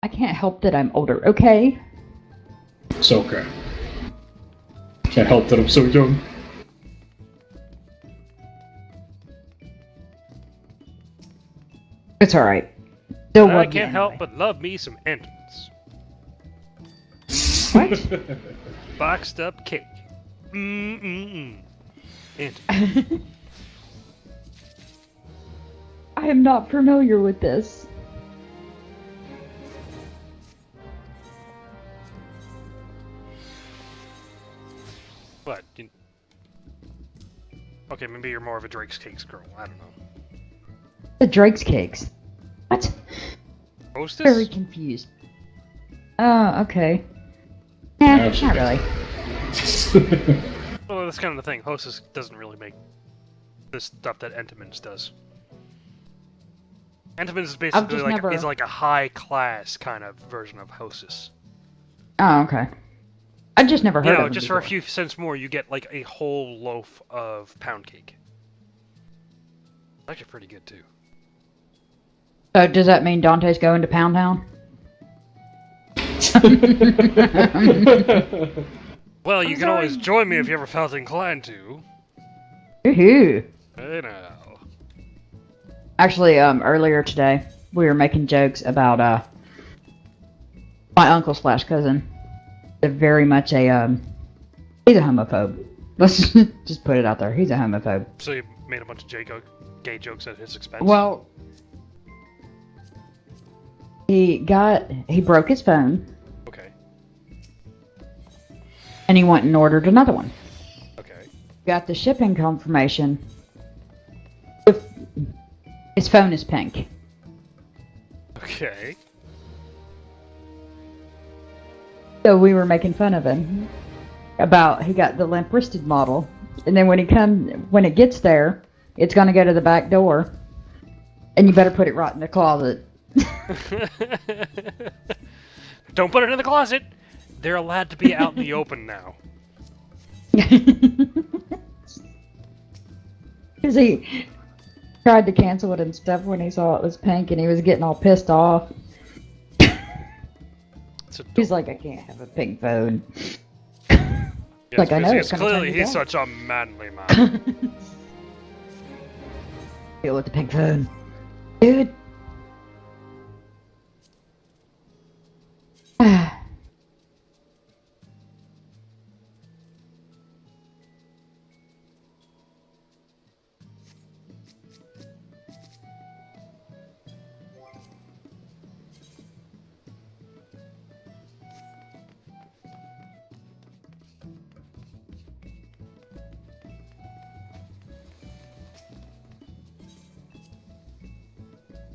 I can't help that I'm older, okay? It's okay. Can't help that I'm so young. It's alright. Still I love you can't help anyway. but love me some Entenmann's. What? Boxed up cake. Mmm. Entenmann's. I am not familiar with this. What? Okay, maybe you're more of a Drake's Cakes girl. I don't know. The Drake's Cakes. What? Hostess? Very confused. Oh, okay. Eh, not really. Well, that's kind of the thing. Hostess doesn't really make the stuff that Entenmann's does. Entenmann's is basically is like a high class kind of version of Hostess. Oh, okay. I just never heard of them Just before. for a few cents more, you get like a whole loaf of pound cake. It's actually pretty good too. So does that mean Dante's going to Pound Town? Well, you I'm can always sorry. join me if you ever felt inclined to. Woohoo! Hey now. Actually, earlier today, we were making jokes about, my uncle slash cousin. They're very much he's a homophobe. Let's just put it out there. He's a homophobe. So you made a bunch of gay jokes at his expense? Well, he broke his phone, Okay. and he went and ordered another one. Okay. Got the shipping confirmation. His phone is pink. Okay. So we were making fun of him about he got the limp-wristed model, and then when it gets there, it's gonna go to the back door, and you better put it right in the closet. Don't put it in the closet. They're allowed to be out in the open now. Because he tried to cancel it and stuff when he saw it was pink, and he was getting all pissed off. He's like, I can't have a pink phone. Yes, like, I know because it's gonna clearly turn you he's down. such a manly man. Deal with the pink phone. Dude.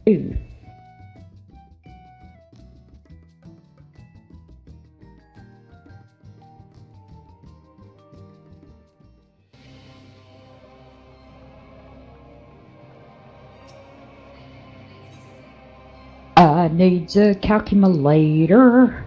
Dude. I needs a calculator.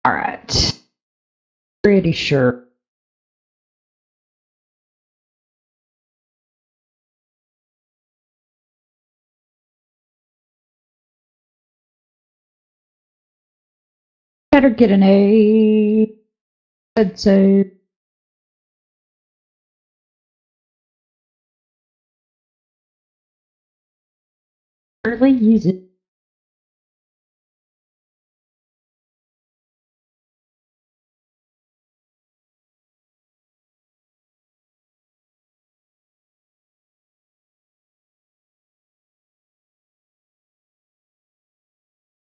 Alright. Pretty sure. Better get an A. I'd say. Really use it.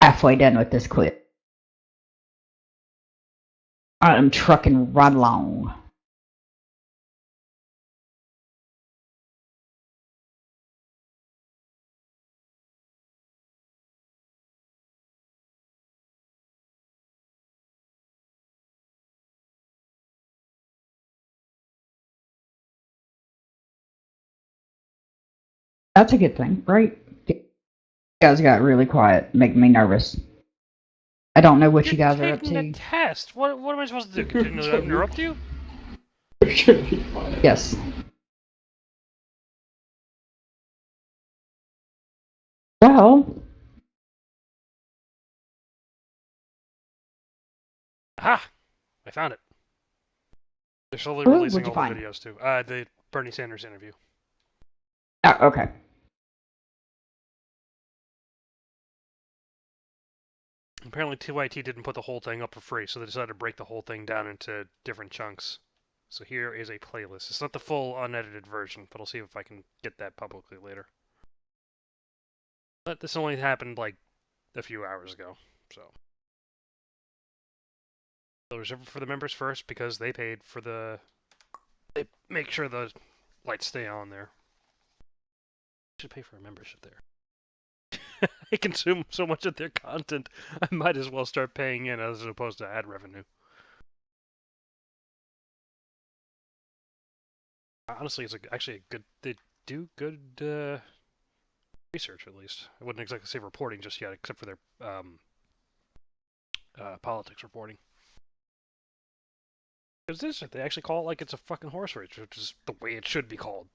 halfway done with this clip. I'm trucking right along. That's a good thing, right? You guys got really quiet, making me nervous. I don't know what You're you guys are up taking a to. test. What am I supposed to do? Continue to interrupt you? Yes. Well, Aha! I found it. They're slowly really? releasing What'd you all the find? videos too. The Bernie Sanders interview. Oh, okay. Apparently, TYT didn't put the whole thing up for free, so they decided to break the whole thing down into different chunks. So here is a playlist. It's not the full unedited version, but I'll see if I can get that publicly later. But this only happened like a few hours ago, so. They'll reserve it for the members first because they paid for the. They make sure the lights stay on there. I should pay for a membership there. I consume so much of their content, I might as well start paying in as opposed to ad revenue. Honestly, it's actually a good. They do good research, at least. I wouldn't exactly say reporting just yet, except for their politics reporting. Because this, they actually call it like it's a fucking horse race, which is the way it should be called.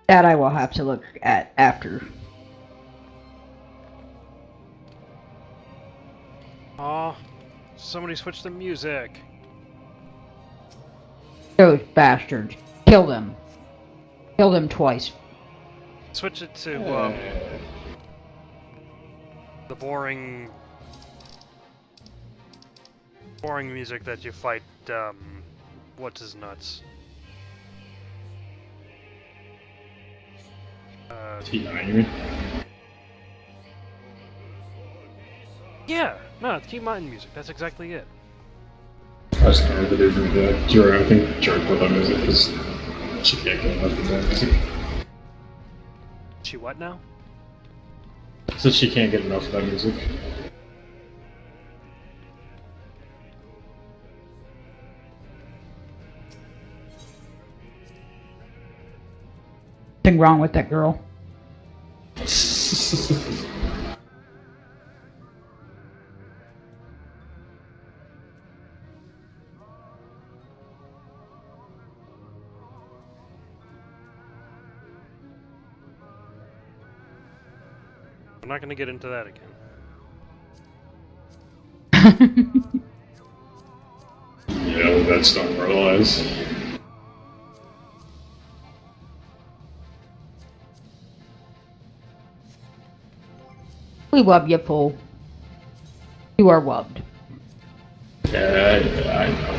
That I will have to look at after. Aw, somebody switched the music. Those bastards. Kill them. Kill them twice. Switch it to the boring music that you fight what's his nuts. T9, you mean? Yeah, no, T Martin music. That's exactly it. I just can't really believe that Jura, I think Jura put on music because she can't get enough of that music. She what now? So she can't get enough of that music. Nothing wrong with that girl. I'm not gonna get into that again. Yeah, that's not realize. We wub you, fool. You are wubbed. Yeah, I know.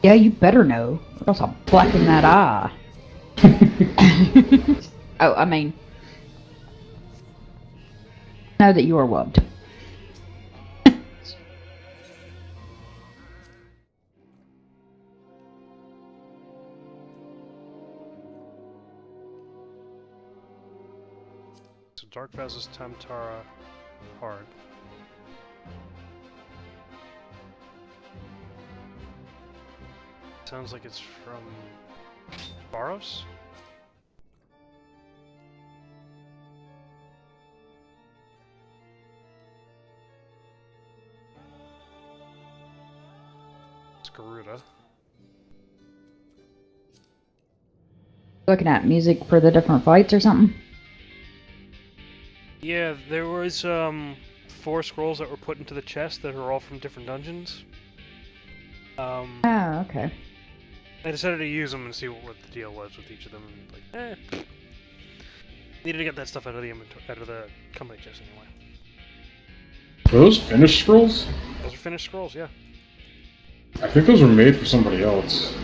Yeah, you better know, or else I'll blacken that eye. Oh, I mean, know that you are wubbed. So Dark Vez's Tamtara hard. Sounds like it's from Baros? It's Garuda. looking at music for the different fights or something? Yeah, there was 4 scrolls that were put into the chest that are all from different dungeons. Oh, okay. I decided to use them and see what the deal was with each of them. And needed to get that stuff out of the inventory, out of the company chest anyway. Are those finished scrolls? Those are finished scrolls, yeah. I think those were made for somebody else.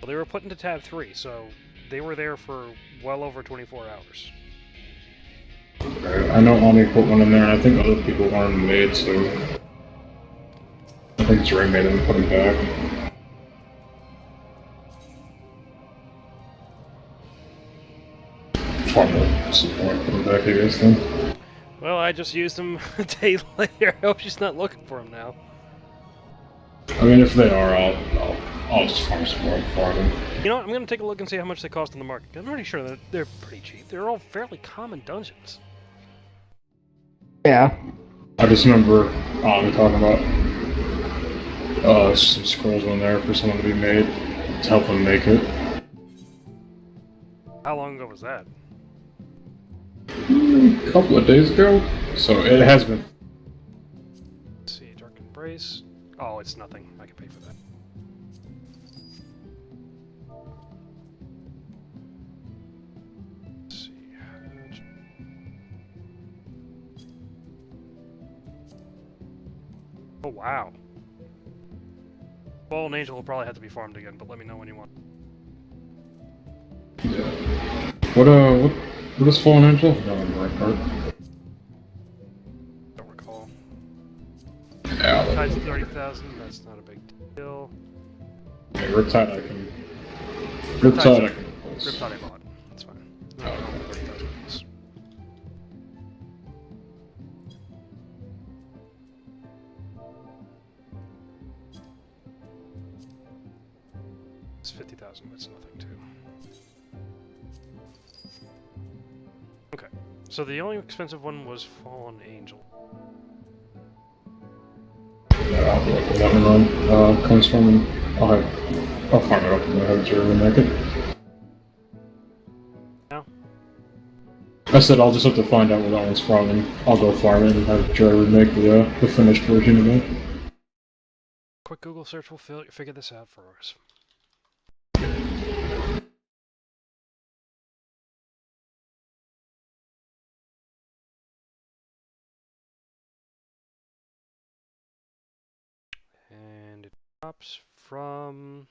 Well, they were put into tab 3, so they were there for well over 24 hours. Okay, I know Ani put one in there, and I think other people wanted them made, so I think Dre made them and put them back. Far more support, put them back, I guess, then. Well, I just used them a day later. I hope she's not looking for them now. I mean, if they are, I'll just farm some more for them. You know what? I'm going to take a look and see how much they cost on the market. I'm pretty sure that they're pretty cheap. They're all fairly common dungeons. Yeah. I just remember talking about some scrolls in there for someone to be made to help them make it. How long ago was that? A couple of days ago, so it has been. Let's see, Dark Embrace. Oh, it's nothing. I can pay for that. Let's see. Oh, wow. Fallen Angel will probably have to be farmed again, but let me know when you want. Yeah. What is Fallen Angel? No, in the right part. Don't recall. Yeah. Tides 30,000, that's not a big deal. Okay, Riptide I can. Riptide I can replace. Riptide I bought. That's fine. No, no, 30,000 piece. It's 50,000, that's nothing too. Okay, so the only expensive one was Fallen Angel. Yeah, I'll be like 11 run comes from, and I'll farm it up and have Jerry make it. Now? I said I'll just have to find out where that one's from, and I'll go farm it and have Jerry make the finished version of it. Quick Google search will figure this out for us. And it drops from...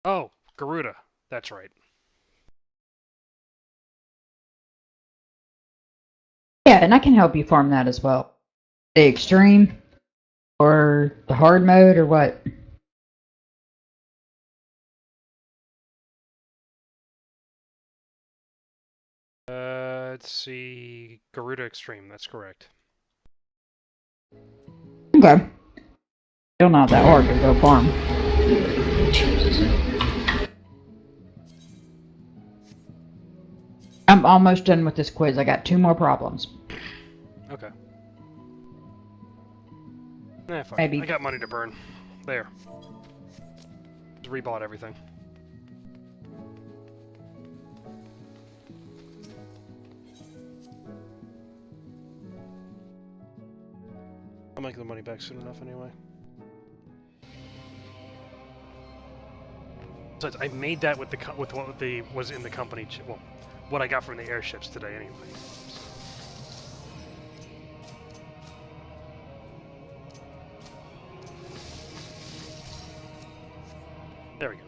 Oh, Garuda. That's right. Yeah, and I can help you farm that as well. The extreme or the hard mode or what? Let's see. Garuda Extreme, that's correct. Okay. Still not that hard to go farm. I'm almost done with this quiz. I got 2 more problems. Okay. Eh, fine. Maybe. I got money to burn. There. Just rebought everything. I'll make the money back soon enough anyway. Besides, I made that with with what was in the company. Well, what I got from the airships today anyway. There we go.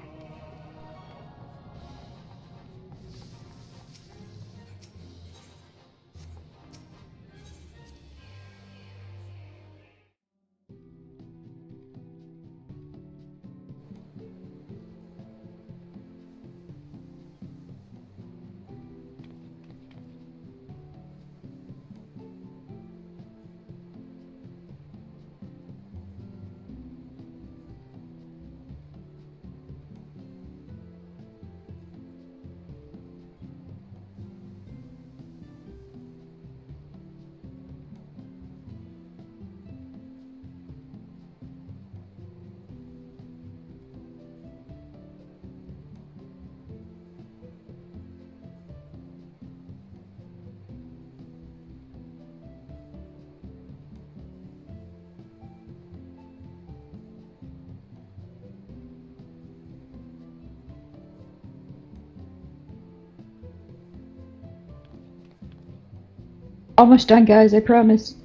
Almost done, guys, I promise.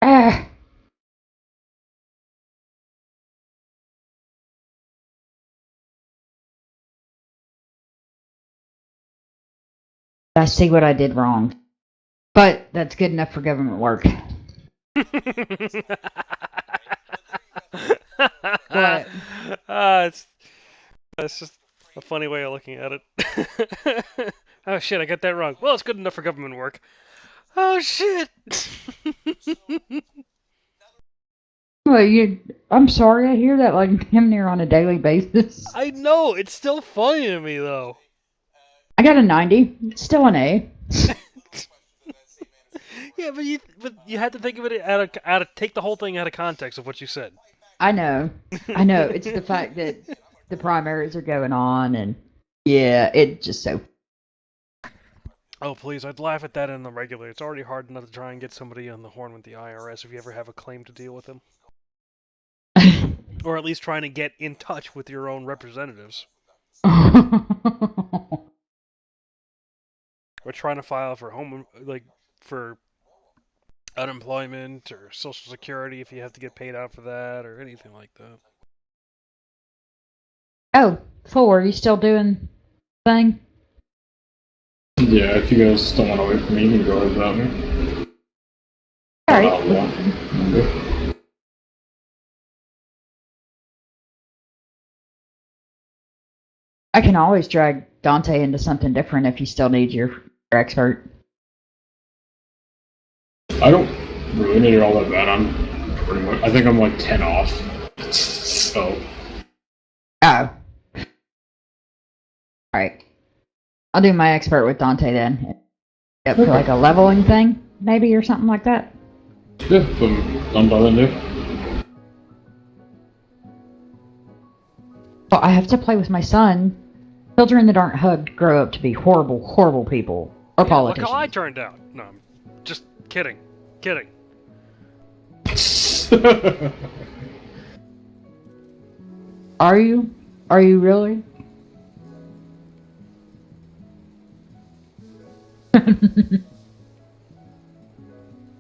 Ah! I see what I did wrong. But that's good enough for government work. What? It's just a funny way of looking at it. Oh shit, I got that wrong. Well, it's good enough for government work. Oh shit. Well, I'm sorry, I hear that like damn near on a daily basis. I know, it's still funny to me though. I got a 90. It's still an A. Yeah, but you had to think of it take the whole thing out of context of what you said. I know. I know. It's the fact that the primaries are going on, and yeah, it just so. Oh please, I'd laugh at that in the regular. It's already hard enough to try and get somebody on the horn with the IRS if you ever have a claim to deal with them. Or at least trying to get in touch with your own representatives. Or trying to file for for unemployment or Social Security if you have to get paid out for that or anything like that. Oh, 4, are you still doing thing? Yeah, if you guys don't want to wait for me, you can go ahead without me. Alright. I can always drag Dante into something different if you still need your expert. I don't really need it all that bad. Pretty much. I think I'm like 10 off. So. Oh. Alright. I'll do my expert with Dante then. Yep, for like a leveling thing, maybe, or something like that. Yeah, I'm by then, yeah. Well, I have to play with my son. Children that aren't hugged grow up to be horrible, horrible people. Or politicians. Look how I turned out. No, I'm just kidding. Kidding. Are you? Are you really?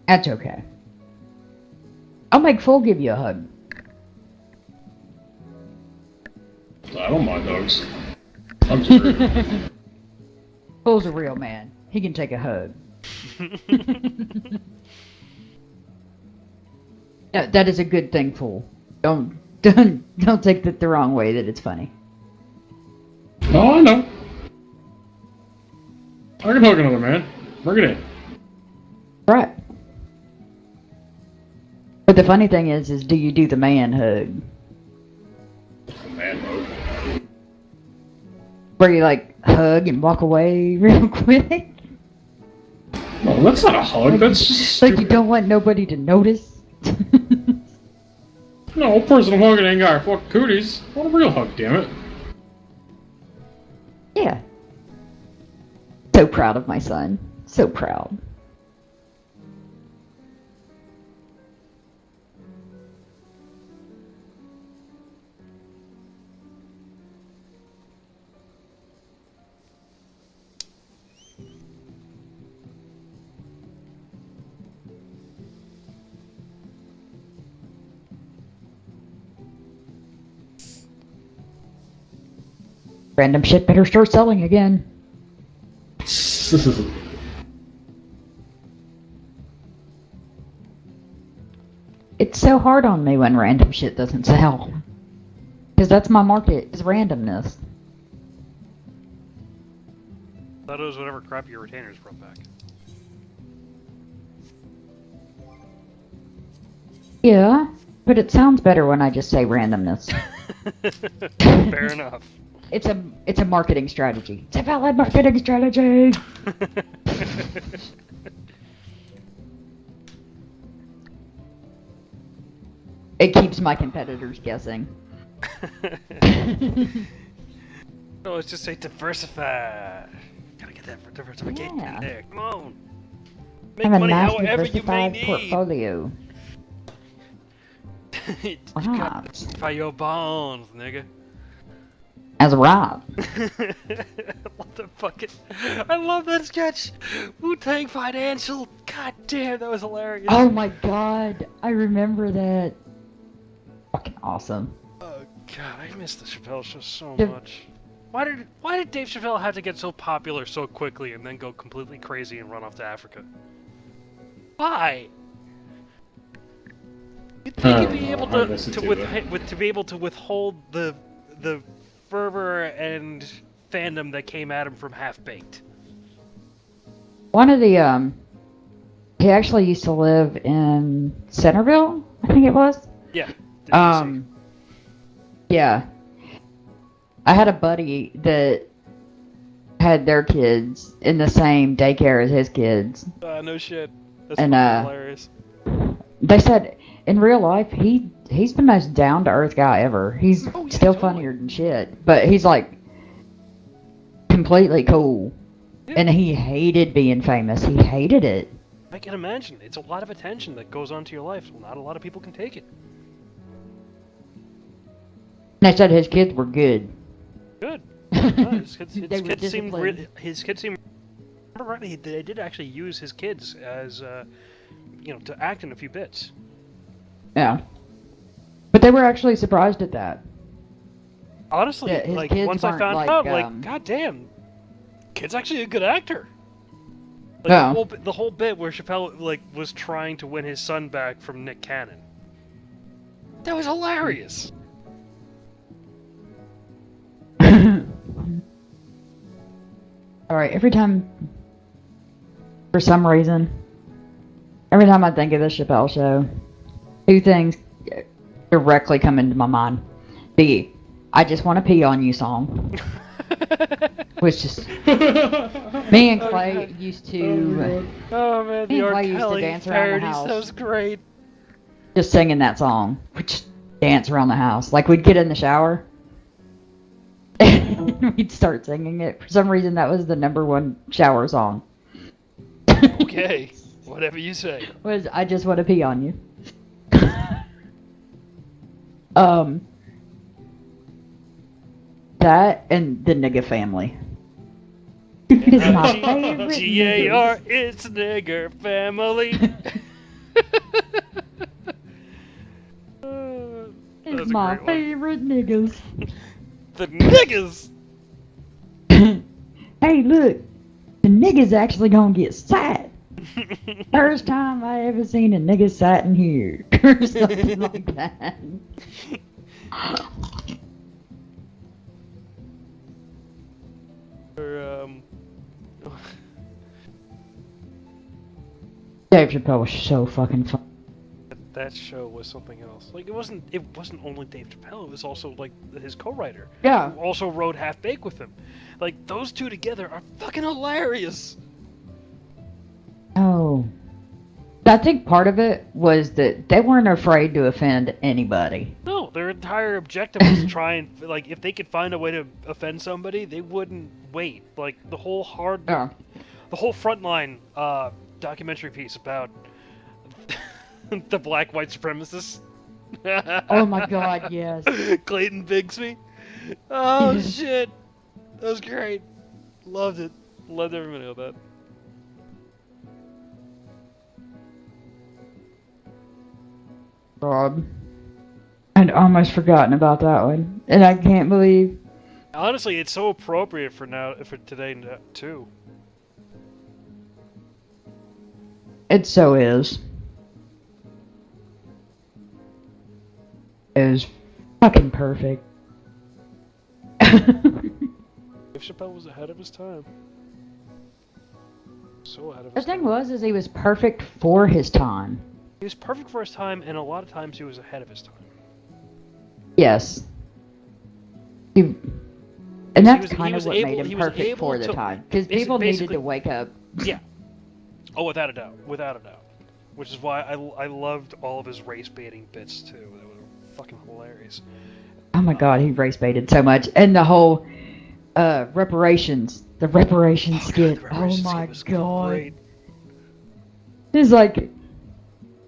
That's okay. I'll make Full give you a hug. I don't mind dogs. I'm Jerry. Fool's a real man. He can take a hug. That is a good thing, fool. Don't take that the wrong way that it's funny. Oh, I know. I can hug another man. Bring it in. Right. But the funny thing is do you do the man hug? Man hug. Where you like hug and walk away real quick? No, that's not a hug. That's just Like you stupid. don't want nobody to notice? No, person I'm hugging ain't got fucking cooties. I want a real hug, damn it. Yeah. So proud of my son. So proud. Random shit better start selling again. It's so hard on me when random shit doesn't sell. Because that's my market, is randomness. Thought it was whatever crap your retainers brought back. Yeah, but it sounds better when I just say randomness. Fair enough. It's a marketing strategy. It's a valid marketing strategy. It keeps my competitors guessing. No, let's just say diversify. Gotta get that diversification Yeah. in there. Come on. I Make have a money nice however you may diversified need. portfolio. You Wow. gotta diversify your bonds, nigga. As a Rob. What the fucking... I love that sketch! Wu-Tang Financial! God damn, that was hilarious. Oh my god, I remember that. Fucking awesome. Oh god, I miss the Chappelle Show so The- much. Why did Dave Chappelle have to get so popular so quickly and then go completely crazy and run off to Africa? Why? You'd think you'd be able I miss it too, to be able to withhold the fervor and fandom that came at him from Half Baked. One of the, he actually used to live in Centerville, I think it was. Yeah. the Yeah. I had a buddy that had their kids in the same daycare as his kids. DC. No shit. That's And, fucking hilarious. They said in real life he's the most down to earth guy ever. He's Oh, yeah, still totally. funnier than shit, but he's like completely cool. Yeah. And he hated being famous. He hated it. I can imagine. It's a lot of attention that goes onto your life. Well, not a lot of people can take it. And they said his kids were good. Good. No, his kids They were seemed disciplined. his kids seemed. Remember rightly, they did actually use his kids as, to act in a few bits. Yeah. But they were actually surprised at that. Honestly, Yeah, his like kids once I weren't found like, out, like, god damn, kid's actually a good actor. Like Yeah. the whole bit where Chappelle was trying to win his son back from Nick Cannon. That was hilarious. Alright, every time, for some reason, every time I think of the Chappelle Show, two things directly come into my mind. The I Just Want to Pee on You song, which just, me and Clay used to Oh man, Me the and R. Clay used to Kelly dance around the parodies, house. that was great. just singing that song. We'd just dance around the house. Like, we'd get in the shower, and we'd start singing it. For some reason, that was the #1 shower song. Okay, whatever you say. Was I Just Want to Pee on You. That and the nigga family. It's my favorite G-A-R, niggas. it's nigger family. It's my favorite niggas. The niggas! Hey, look, the nigga's actually gonna get sat. First time I ever seen a nigga sat in here, or something like that. Or, Dave Chappelle was so fucking fun. that show was something else. Like, it wasn't only Dave Chappelle, it was also, like, his co-writer. Yeah. Who also wrote Half Baked with him. Like, those two together are fucking hilarious! Oh. I think part of it was that they weren't afraid to offend anybody. No, their entire objective was to try and, like, if they could find a way to offend somebody, they wouldn't wait. Like, the whole Yeah. the whole Frontline, documentary piece about the black white supremacists. Oh my god, yes. Clayton Bigsby. Oh Yeah. shit. That was great. Loved it. Loved every minute of that. God. I'd almost forgotten about that one. And I can't believe... Honestly, it's so appropriate for today too. It so is. It was fucking perfect. Dave Chappelle was ahead of his time. So ahead of The his thing time. was, is he was perfect for his time. He was perfect for his time, and a lot of times he was ahead of his time. Yes. And He that's was- he kind of was what able- made he him was perfect able for the to- time. Because people needed to wake up. Yeah. Oh, without a doubt. Without a doubt. Which is why I loved all of his race baiting bits too. They were fucking hilarious. Oh my god, he race baited so much. And the whole reparations. The reparations skit. God, the reparations oh skit my was god. great. It's like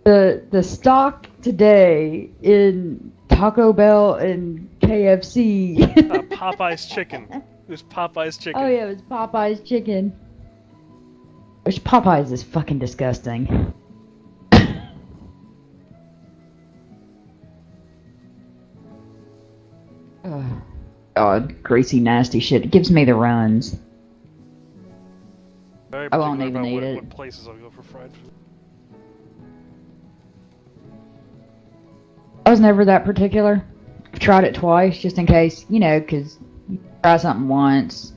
the stock today in Taco Bell and KFC. Popeye's chicken. It was Popeye's chicken. Oh yeah, it was Popeye's chicken. Which Popeye's is fucking disgusting. Oh, God, greasy, nasty shit. It gives me the runs. Very I won't particular even about eat it. what places I'll go for fried food. I was never that particular. I've tried it twice, just in case, you know, because you try something once,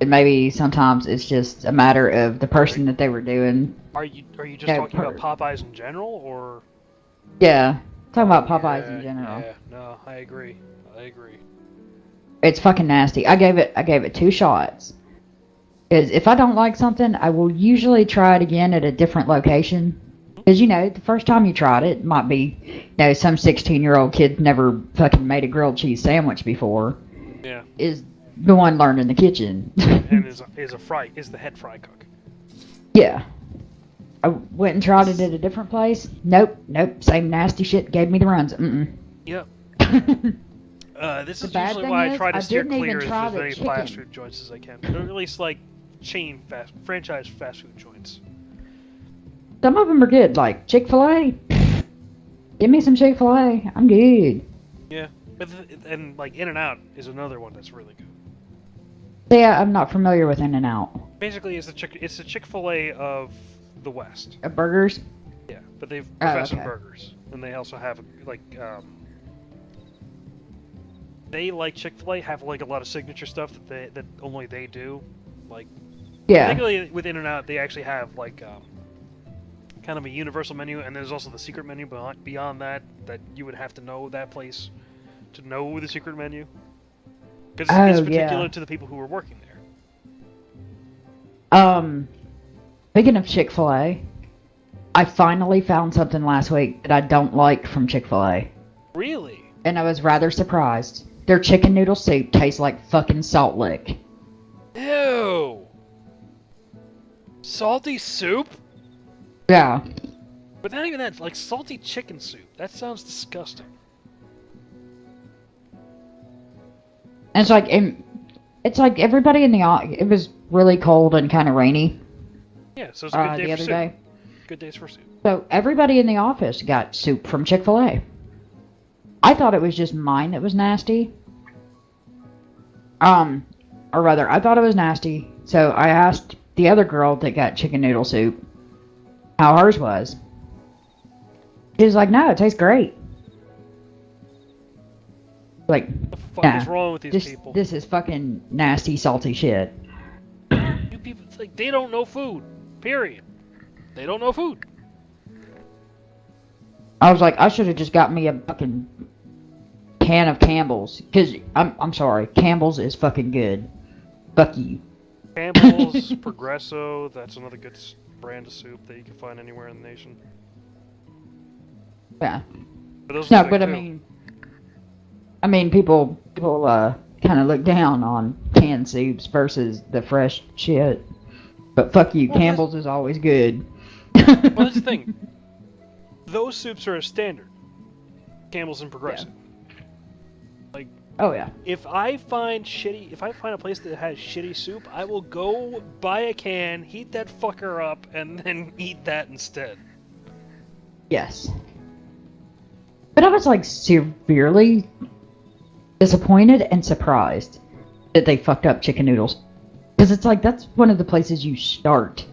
and maybe sometimes it's just a matter of the person that they were doing. Are you just Yeah, talking about Popeyes in general, or? Yeah, talking about Popeyes in general. Yeah, no, I agree. I agree. It's fucking nasty. I gave it 2 shots. Because if I don't like something, I will usually try it again at a different location. Because, you know, the first time you tried it, might be, you know, some 16-year-old kid never fucking made a grilled cheese sandwich before. Yeah. Is the one learning the kitchen. And is the head fry cook. Yeah. I went and tried it at a different place. Nope, same nasty shit. Gave me the runs. Yep. This The is bad usually thing why I is, try to I steer didn't even clear try as the many fast chicken. food joints as I can. Or at least like franchise fast food joints. Some of them are good, like Chick-fil-A. Give me some Chick-fil-A. I'm good. Yeah, and like In-N-Out is another one that's really good. Yeah, I'm not familiar with In-N-Out. Basically, it's the Chick-fil-A of the West. Burgers? Yeah, but they've Oh, profession okay. burgers, and they also have like they, like Chick-fil-A, have like a lot of signature stuff that only they do. Like Yeah. particularly with In-N-Out, they actually have like kind of a universal menu, and there's also the secret menu beyond that you would have to know that place to know the secret menu. Because it's particular to the people who are working there. Speaking of Chick-fil-A, I finally found something last week that I don't like from Chick-fil-A. Really? And I was rather surprised. Their chicken noodle soup tastes like fucking Salt Lick. Ew! Salty soup? Yeah. But not even that, like salty chicken soup. That sounds disgusting. And it's like everybody in it was really cold and kind of rainy Yeah, so it's a good day the for other soup. day. Good days for soup. So everybody in the office got soup from Chick-fil-A. I thought it was just mine that was nasty. Or rather, I thought it was nasty, so I asked the other girl that got chicken noodle soup how hers was. She was like, no, it tastes great. Like, What the fuck nah, is wrong with these people? This is fucking nasty, salty shit. You people, it's like, they don't know food. Period. They don't know food. I was like, I should have just got me a fucking can of Campbell's. Because, I'm sorry, Campbell's is fucking good. Fuck you. Campbell's, Progresso, that's another good brand of soup that you can find anywhere in the nation. Yeah. But those No, are but I mean, people kind of look down on canned soups versus the fresh shit. But fuck you, Well, Campbell's is always good. Well, that's the thing. Those soups are a standard. Campbell's and Progresso. Like, Oh yeah. if I find a place that has shitty soup, I will go buy a can, heat that fucker up, and then eat that instead. Yes. But I was like severely disappointed and surprised that they fucked up chicken noodles. Because it's like, that's one of the places you start.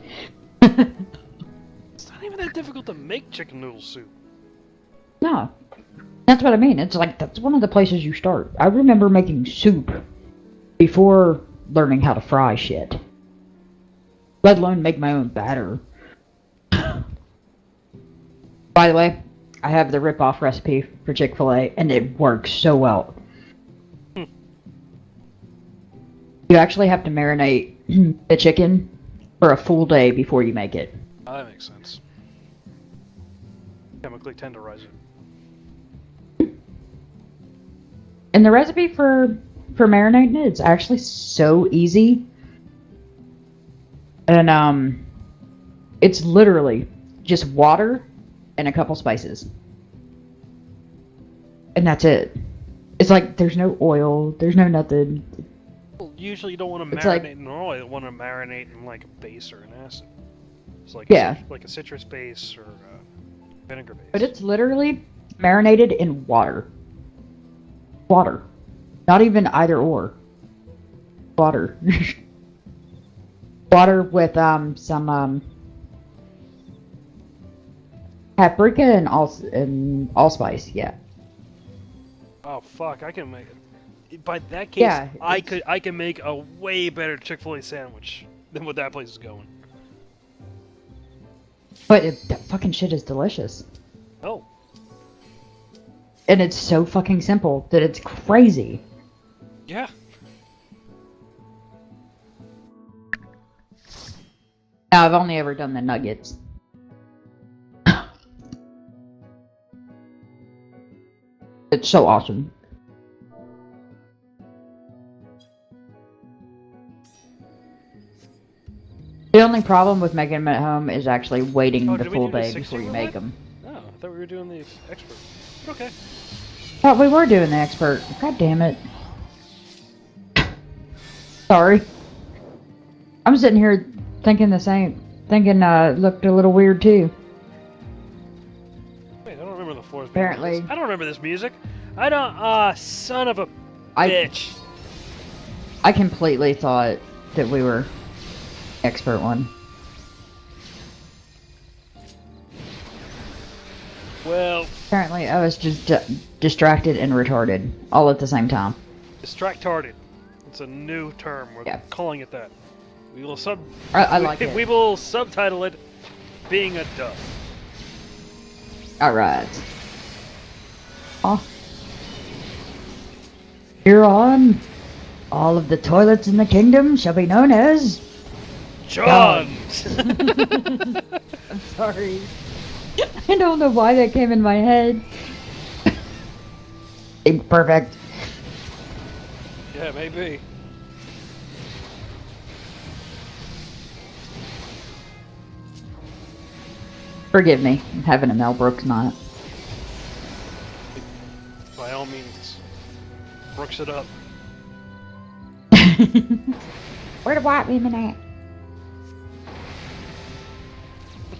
It's not even that difficult to make chicken noodle soup. No. That's what I mean. It's like, that's one of the places you start. I remember making soup before learning how to fry shit. Let alone make my own batter. By the way, I have the rip-off recipe for Chick-fil-A, and it works so well. You actually have to marinate the chicken for a full day before you make it. Oh, that makes sense. Chemically tenderize it. And the recipe for marinating it's actually so easy. And it's literally just water and a couple spices. And that's it. It's like there's no oil, there's no nothing. Well, usually you don't want to It's marinate like- in oil. You want to marinate in like a base or an acid. It's like Yeah. like a citrus base or vinegar base. But it's literally marinated in water. Water. Not even either or. Water. Water with some paprika and allspice, yeah. Oh fuck! I can make it. By that case, Yeah, I can make a way better Chick-fil-A sandwich than what that place is going. But that fucking shit is delicious. Oh, And it's so fucking simple that it's crazy. yeah. Now, I've only ever done the nuggets. It's so awesome. The only problem with making them at home is actually waiting Oh, the did we full do the day 60 before you roulette? make them. Oh, I thought we were doing the expert. Okay. Thought we were doing the expert. God damn it. Sorry. I'm sitting here thinking the same. Thinking it looked a little weird too. Wait, I don't remember the floors. Apparently. I don't remember this music. I don't. Son of a I- bitch. I completely thought that we were expert one. Well, Apparently I was just distracted and retarded all at the same time. distractarded. It's a new term. We're Yeah. calling it that. We will I like it. We will subtitle it "Being a Dub." Alright. Oh. Here on, all of the toilets in the kingdom shall be known as... John. I'm sorry. I don't know why that came in my head. Perfect. Yeah, maybe. Forgive me, I'm having a Mel Brooks night. By all means, Brooks it up. Where the white women at?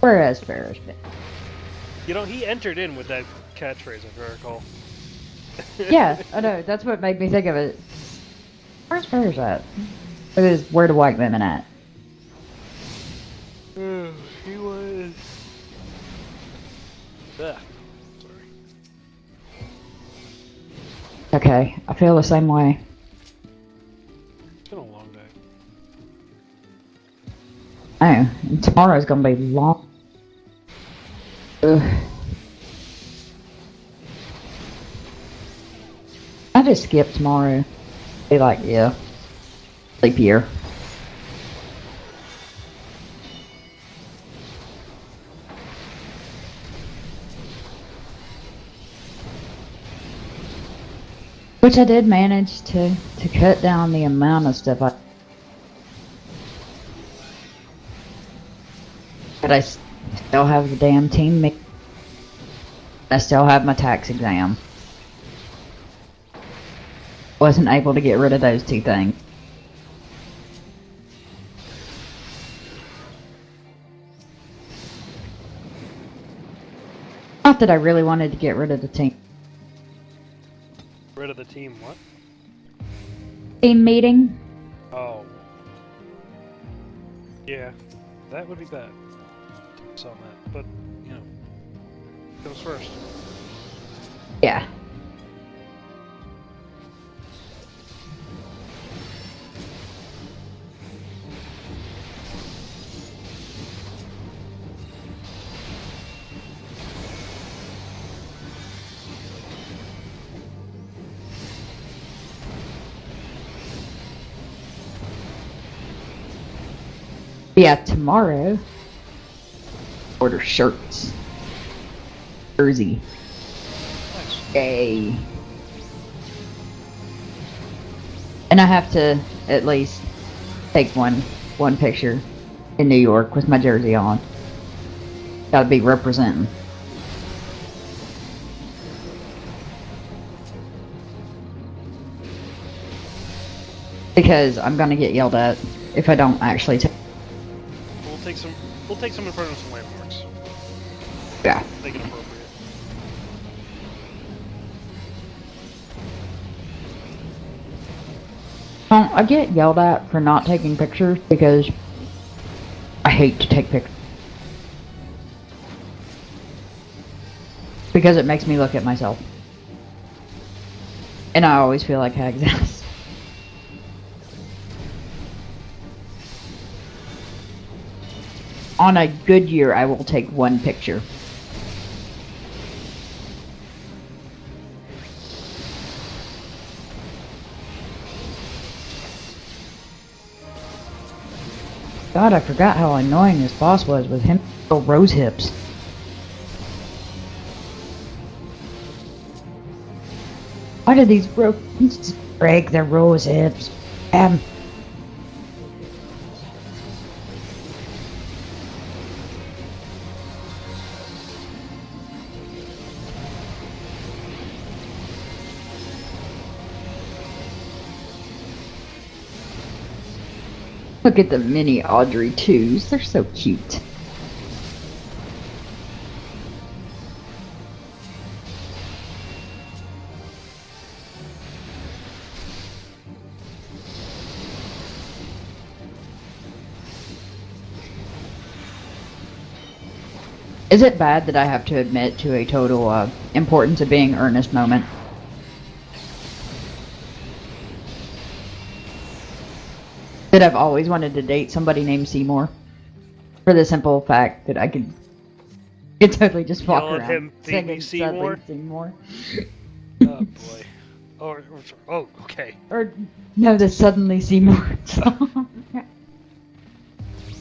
Where has Ferris been? You know, he entered in with that catchphrase, if I recall. Yeah, I know. That's what made me think of it. Where's Ferris at? Where the white women at? He was. Sorry. Okay, I feel the same way. It's been a long day. Oh, and tomorrow's gonna be long. Ugh. I just skip tomorrow. Be like, yeah, sleep here. Which I did manage to cut down the amount of stuff but I still have the damn team meeting. I still have my tax exam. Wasn't able to get rid of those two things. Not that I really wanted to get rid of the team. Rid of the team, what? Team meeting? Oh. Yeah, that would be bad. Saw that, but, you know, comes first. Yeah. Yeah, tomorrow, order shirts. Jersey. Nice. Yay. And I have to at least take one picture in New York with my jersey on. Gotta be representing. Because I'm gonna get yelled at if I don't actually take. We'll take some in front of some landmarks. Yeah. Make it appropriate. I get yelled at for not taking pictures because I hate to take pictures. Because it makes me look at myself. And I always feel like Hag's ass. On a good year, I will take one picture. God, I forgot how annoying this boss was with him rose hips. Why did these break their rose hips? Look at the mini Audrey 2s. They're so cute. Is it bad that I have to admit to a total importance of being earnest moment? That I've always wanted to date somebody named Seymour. For the simple fact that I could totally just walk Yell at around him, singing Seymour? Suddenly Seymour. Oh boy. Oh, okay. Or, no, the Suddenly Seymour song.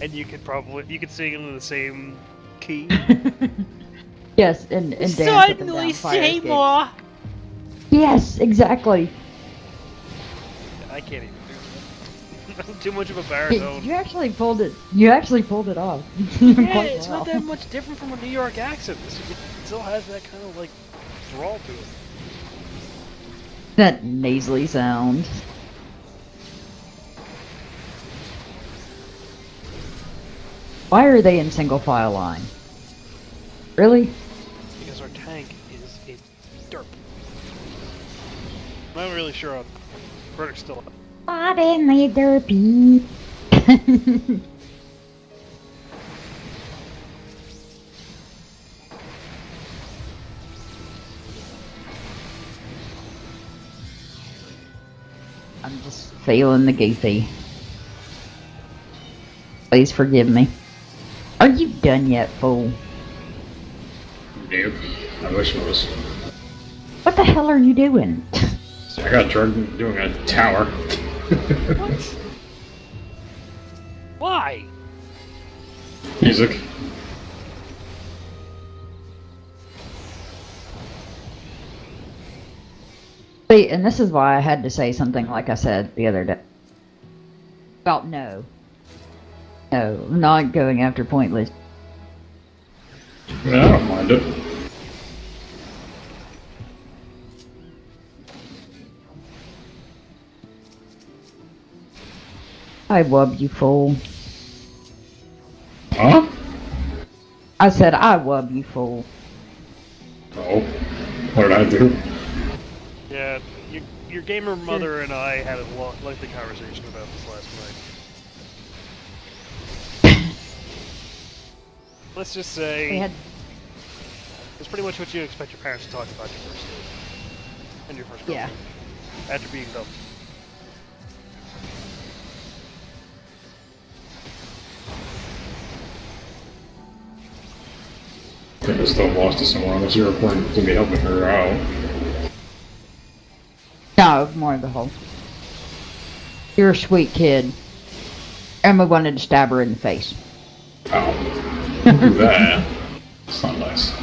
And you could sing it in the same key. Yes, and dance up and Suddenly down fire escapes. Seymour! Yes, exactly. I can't even do that. I'm too much of a baritone. You actually pulled it. You actually pulled it off. Yeah, Quite it's well. not that much different from a New York accent. It still has that kind of like drawl to it. That nasally sound. Why are they in single file line? Really? Because our tank is a derp. I'm not really sure on Frederick's still up. I didn't need to repeat. I'm just feeling the goofy. Please forgive me. Are you done yet, fool? Nope. I wish it was. What the hell are you doing? I got drugged doing a tower. What? Why? Music. See, and this is why I had to say something like I said the other day. About no. No, not going after pointless. Yeah, I don't mind it. I wub you, fool. Huh? I said I wub you, fool. Oh. What did I do? Yeah, your gamer mother and I had a lengthy conversation about this last night. Let's just say it's pretty much what you expect your parents to talk about your first date and your first girlfriend. Yeah. After being dumped. I still lost to someone unless you're going to be helping her out. No, more of the whole. You're a sweet kid. And we wanted to stab her in the face. Oh. Don't do that. That's not nice.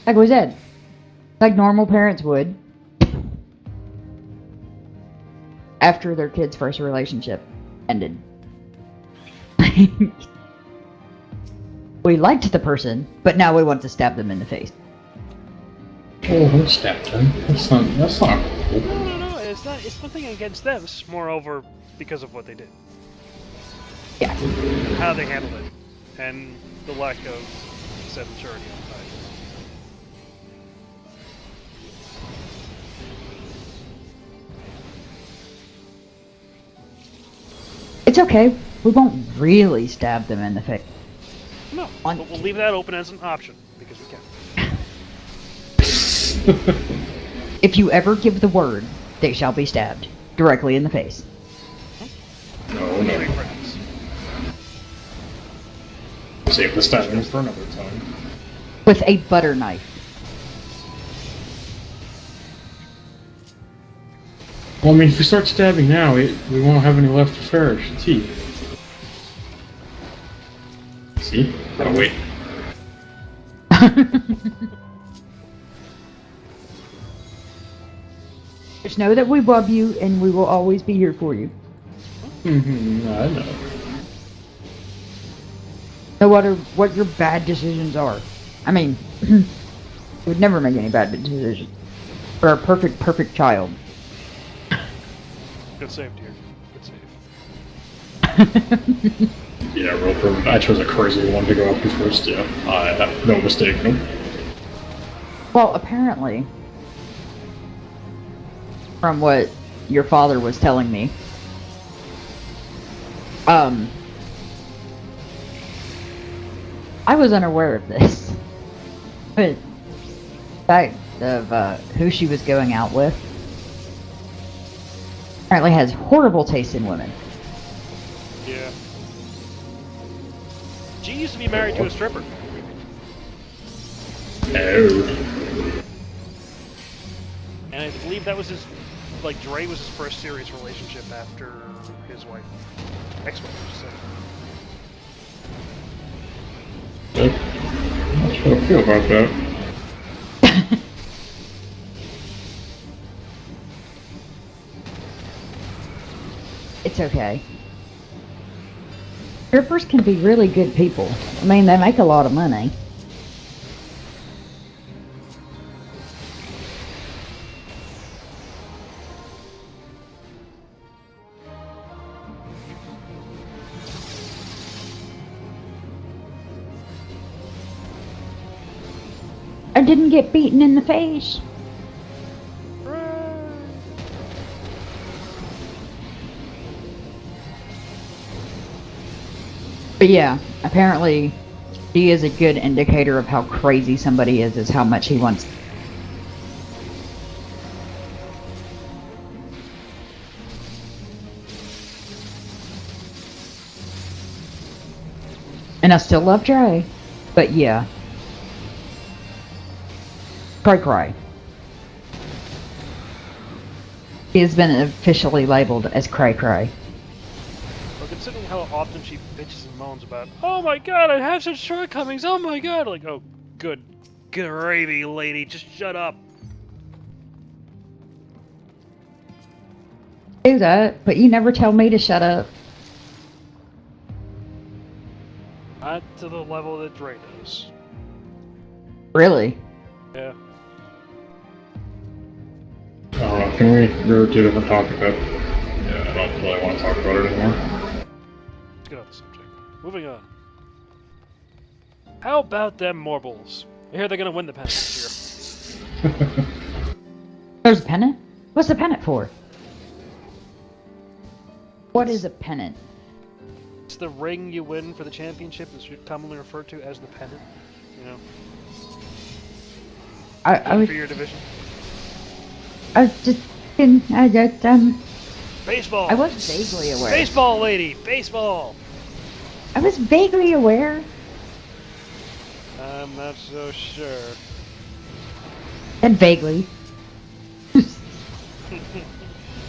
Like we said. Like normal parents would. After their kid's first relationship ended. We liked the person, but now we want to stab them in the face. Oh, who stabbed him? That's not cool. No, it's nothing against them. It's moreover because of what they did. Yeah. How they handled it. And the lack of said maturity on the side. It's okay. We won't really stab them in the face. No, but we'll leave that open as an option, because we can. If you ever give the word, they shall be stabbed. Directly in the face. No, no. Save the stabbing for another time. With a butter knife. Well, I mean, if we start stabbing now, we won't have any left to finish the teeth. See? Gotta wait. Just know that we love you and we will always be here for you. Mm-hmm, I know. No matter what your bad decisions are. I mean, you would never make any bad decisions. For a perfect child. Good save, dear. Good save. Yeah, real quick. I chose a crazy one to go after first, yeah. No mistake, no. Well, apparently, from what your father was telling me, I was unaware of this. But fact of who she was going out with apparently has horrible taste in women. Yeah. She used to be married to a stripper. No. And I believe that was his, like, Dre was his first serious relationship after his wife. Ex-wife, I should say. I'm not sure how I feel about that. It's okay. Strippers can be really good people. I mean, they make a lot of money. I didn't get beaten in the face. But yeah, apparently she is a good indicator of how crazy somebody is how much he wants. And I still love Dre. But yeah. Cray. He has been officially labeled as Cray. Well, considering how often she bitches and moans about, oh my god, I have such shortcomings, oh my god, like, oh, good gravy, lady, just shut up. Do that, but you never tell me to shut up. Not to the level that Dre does. Really? Yeah. Can we go to a different topic that I don't really want to talk about it anymore? Let's get off the subject. Moving on. How about them Morbles? I hear they're gonna win the pennant this year. There's a pennant? What's the pennant for? What is a pennant? It's the ring you win for the championship that's commonly referred to as the pennant. You know? I was For your division. just Baseball! I was vaguely aware. Baseball, lady! Baseball! I was vaguely aware. I'm not so sure. And vaguely.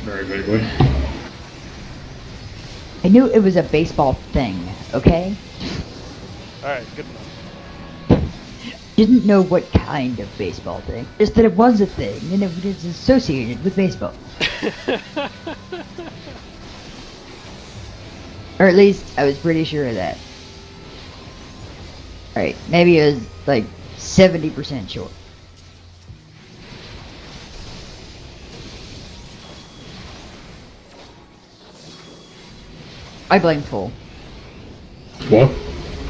Very vaguely. I knew it was a baseball thing, okay? Alright, good enough. Didn't know what kind of baseball thing. Just that it was a thing, and it was associated with baseball. Or at least, I was pretty sure of that. Alright, maybe it was like 70% sure. I blame Fool. What?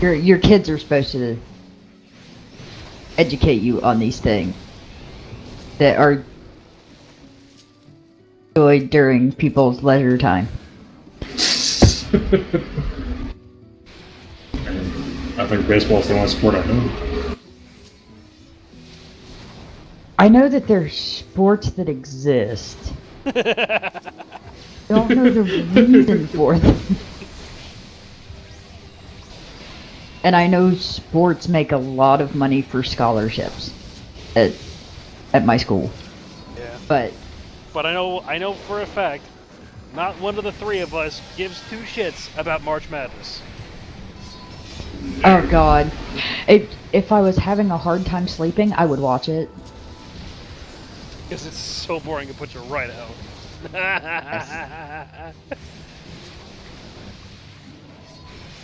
Your kids are supposed to educate you on these things that are enjoyed during people's leisure time. I think baseball's the only sport I know. I know that there's sports that exist. Don't know the reason for them. And I know sports make a lot of money for scholarships at my school. Yeah. But I know for a fact, not one of the three of us gives two shits about March Madness. oh god, if I was having a hard time sleeping, I would watch it. Because it's so boring to put you right out.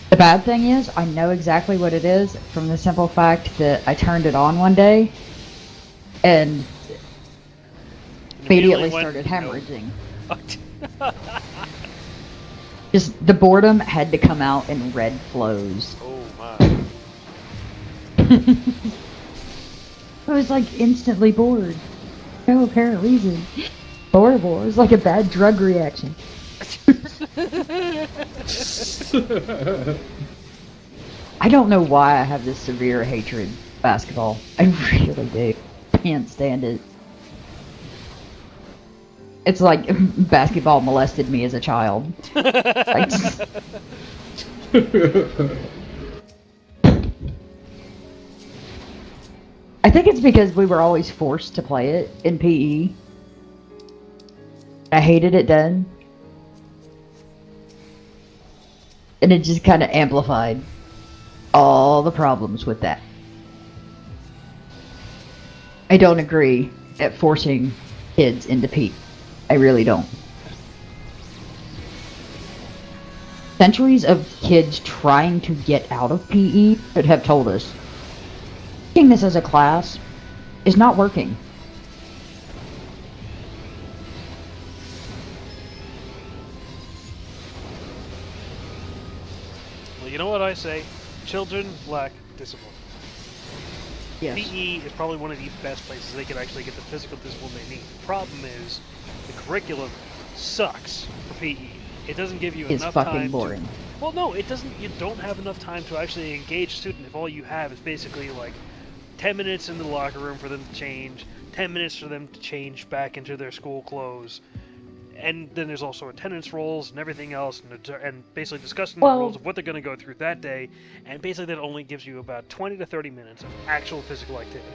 The bad thing is, I know exactly what it is from the simple fact that I turned it on one day and immediately started hemorrhaging. Just the boredom had to come out in red flows. Oh my. I was like instantly bored. No apparent reason. Horrible. It was like a bad drug reaction. I don't know why I have this severe hatred of basketball. I really do. Can't stand it. It's like basketball molested me as a child. Like, I think it's because we were always forced to play it in PE. I hated it then. And it just kind of amplified all the problems with that. I don't agree at forcing kids into PE. I really don't. Centuries of kids trying to get out of PE should have told us taking this as a class is not working. Well, you know what I say? Children lack discipline. Yes. PE is probably one of the best places they can actually get the physical discipline they need. The problem is, the curriculum sucks for PE. It doesn't give you It's enough fucking time boring. Well, no, it doesn't. You don't have enough time to actually engage a student if all you have is basically like 10 minutes in the locker room for them to change, 10 minutes for them to change back into their school clothes, and then there's also attendance rolls and everything else, and basically discussing the rules of what they're going to go through that day, and basically that only gives you about 20 to 30 minutes of actual physical activity.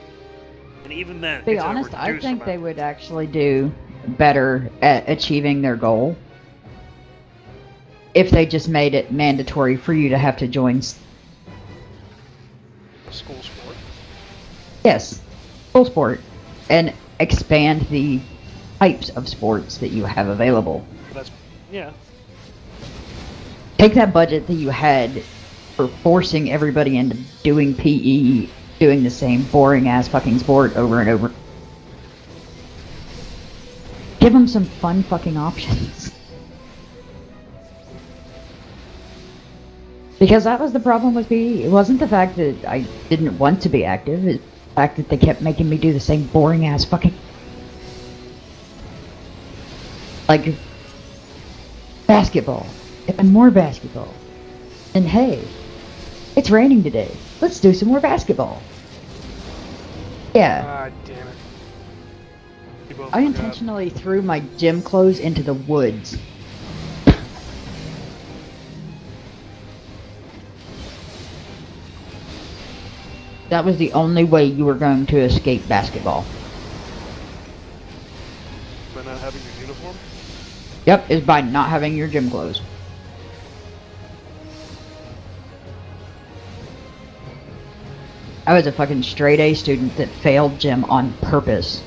And even then, To be it's honest, a I reduced think amount. they would actually do better at achieving their goal if they just made it mandatory for you to have to join. A school sport. Yes, full sport, and expand the types of sports that you have available. That's, yeah. Take that budget that you had for forcing everybody into doing PE, doing the same boring ass fucking sport over and over. Give them some fun fucking options. Because that was the problem with PE. It wasn't the fact that I didn't want to be active, it's the fact that they kept making me do the same boring ass fucking... Like, basketball. And more basketball. And hey, it's raining today. Let's do some more basketball. Yeah. God damn it. You both I forgot. intentionally threw my gym clothes into the woods. That was the only way you were going to escape basketball. By not having your uniform? Yep, is by not having your gym clothes. I was a fucking straight A student that failed gym on purpose.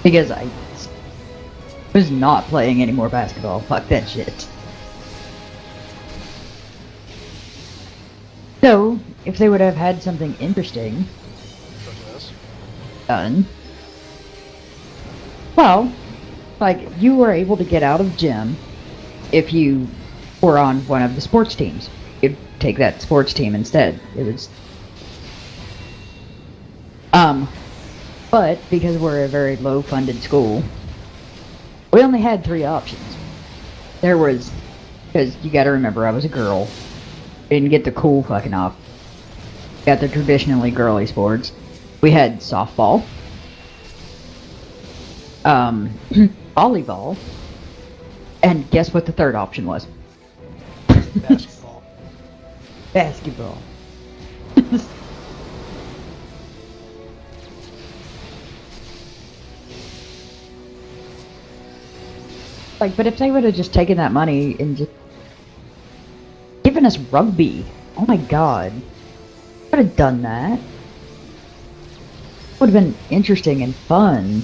Because I was not playing any more basketball. Fuck that shit. So, if they would have had something interesting Such as? done, well, like, you were able to get out of gym if you were on one of the sports teams. You'd take that sports team instead. It was... But, because we're a very low-funded school, we only had 3 options. There was... Because you gotta remember, I was a girl. Didn't get the cool fucking off. Got the traditionally girly sports. We had softball. Volleyball. And guess what the third option was? Basketball. Basketball. Like, but if they would have just taken that money and just given us rugby, oh my god, would have done that. Would have been interesting and fun.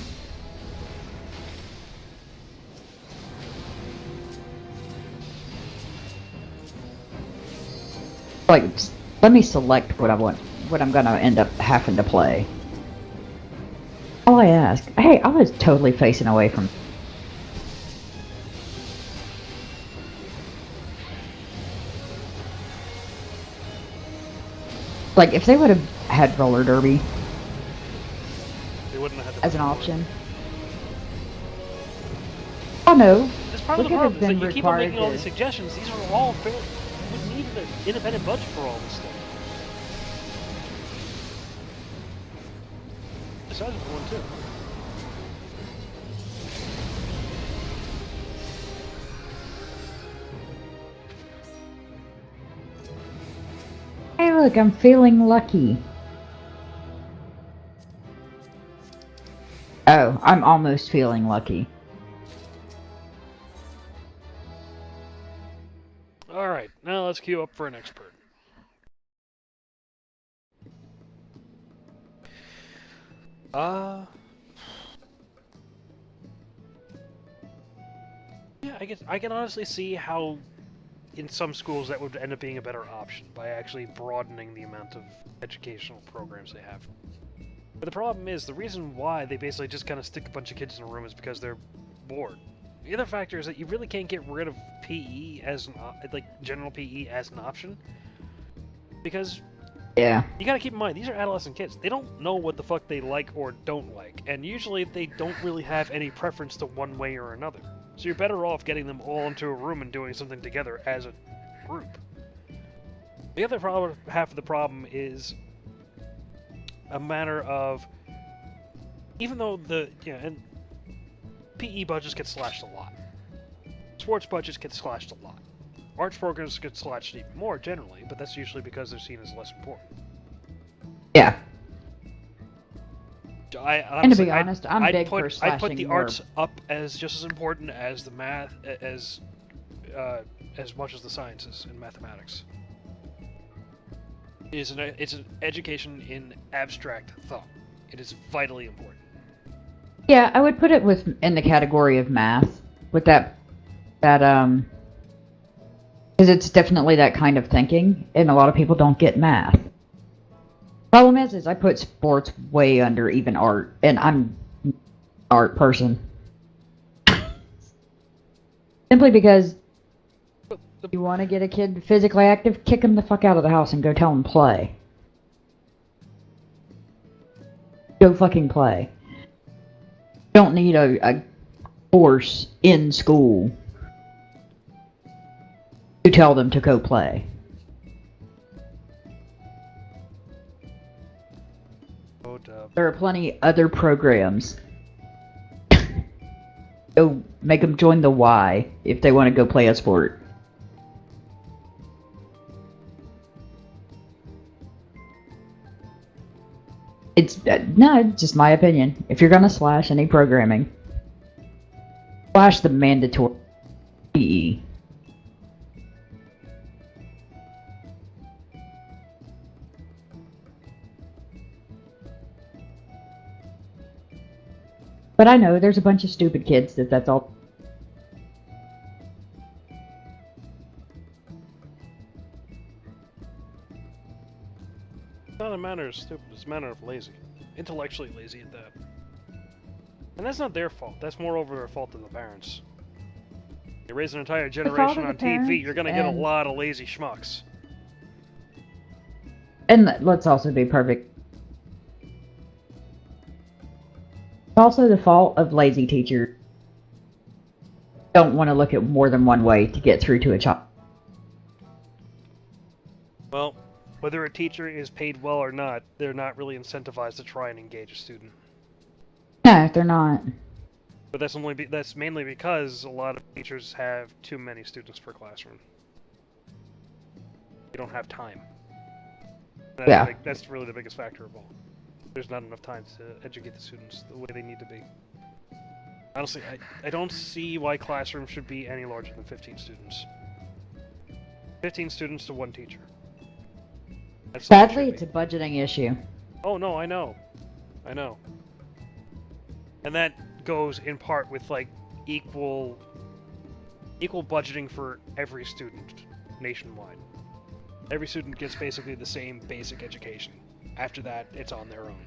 Like, let me select what I want, what I'm gonna end up having to play. All I ask, hey, I was totally facing away from. Like, if they would have had roller derby They wouldn't have had to as an pay for it. option. Oh no. That's part of We the could have problem, is that been you keep on making all required these to- suggestions. These are all fair. You would need an independent budget for all this stuff. Besides one, too. Hey look, I'm feeling lucky. Oh, I'm almost feeling lucky. Alright, now let's queue up for an expert. Yeah, I can honestly see how in some schools that would end up being a better option by actually broadening the amount of educational programs they have. But the problem is, the reason why they basically just kind of stick a bunch of kids in a room is because they're bored. The other factor is that you really can't get rid of PE as an like general PE as an option, because Yeah. You gotta keep in mind, these are adolescent kids. They don't know what the fuck they like or don't like, and usually they don't really have any preference to one way or another. So you're better off getting them all into a room and doing something together as a group. The other half of the problem is a matter of, even though and PE budgets get slashed a lot, sports budgets get slashed a lot, arts programs get slashed even more generally, but that's usually because they're seen as less important. Yeah. And to be honest, I'm big for slashing I'd put the more. arts up as just as important as the math, as much as the sciences and mathematics. It's an education in abstract thought. It is vitally important. Yeah, I would put it in the category of math, with that because it's definitely that kind of thinking, and a lot of people don't get math. Problem is I put sports way under even art, and I'm an art person. Simply because you want to get a kid physically active, kick him the fuck out of the house and go tell him play. Go fucking play. You don't need a course in school to tell them to go play. There are plenty other programs. Go make them join the Y if they want to go play a sport. It's just my opinion. If you're gonna slash any programming, slash the mandatory PE. But I know there's a bunch of stupid kids that's all. It's not a matter of stupid, it's a matter of lazy. Intellectually lazy at that. And that's not their fault, that's more over their fault than the parents. You raise an entire generation on TV, you're gonna get a lot of lazy schmucks. And let's also be perfect. It's also the fault of lazy teachers. Don't want to look at more than one way to get through to a child. Well, whether a teacher is paid well or not, they're not really incentivized to try and engage a student. No, they're not. But that's mainly because a lot of teachers have too many students per classroom. They don't have time. That's really the biggest factor of all. There's not enough time to educate the students the way they need to be. Honestly, I don't see why classrooms should be any larger than 15 students. 15 students to one teacher. Sadly, it's a budgeting issue. Oh no, I know. And that goes in part with like equal budgeting for every student nationwide. Every student gets basically the same basic education. After that, it's on their own.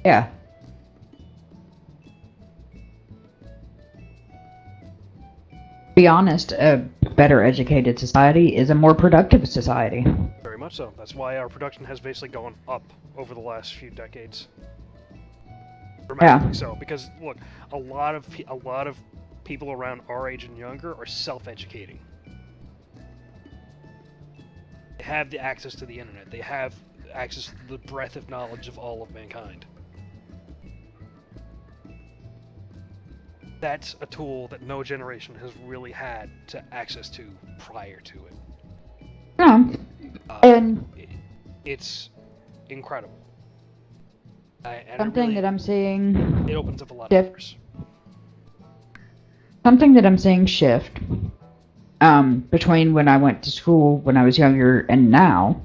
Yeah. To be honest, a better educated society is a more productive society. Very much so. That's why our production has basically gone up over the last few decades. Dramatically so, because look, a lot of people around our age and younger are self-educating. They have the access to the internet. They have access to the breadth of knowledge of all of mankind. That's a tool that no generation has really had access to prior to it. Yeah. And it's incredible. Something that I'm seeing. It opens up a lot of doors. Something that I'm seeing shift between when I went to school when I was younger and now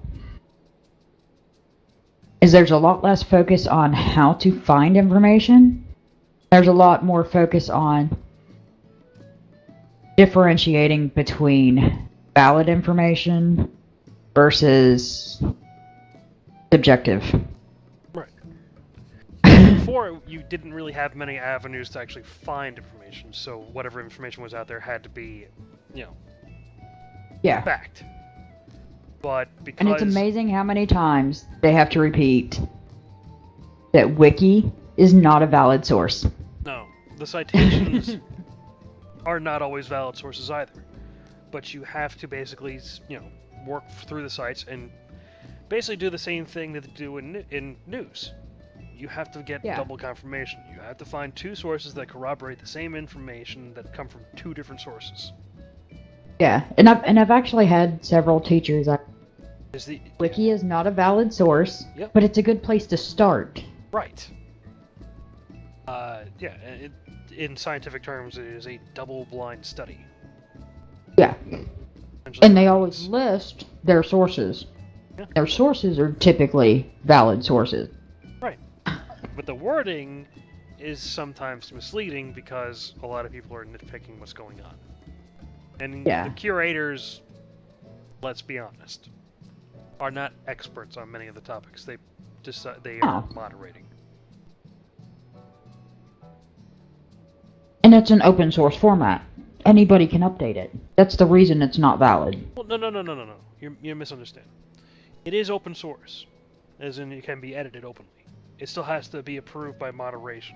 is there's a lot less focus on how to find information. There's a lot more focus on differentiating between valid information versus subjective. Right. Before, you didn't really have many avenues to actually find information, so whatever information was out there had to be, fact. But because... And it's amazing how many times they have to repeat that Wiki is not a valid source. No, the citations are not always valid sources either. But you have to basically, work through the sites and basically do the same thing that they do in news. You have to get double confirmation. You have to find two sources that corroborate the same information that come from two different sources. Yeah, and I've actually had several teachers. Wiki is not a valid source, but it's a good place to start. Right. In scientific terms, it is a double-blind study. Yeah. And they always list their sources. Yeah. Their sources are typically valid sources. Right. But the wording is sometimes misleading because a lot of people are nitpicking what's going on. And the curators, let's be honest, are not experts on many of the topics. They are moderating. And it's an open source format. Anybody can update it. That's the reason it's not valid. Well, no. You're misunderstanding. It is open source, as in it can be edited openly. It still has to be approved by moderation.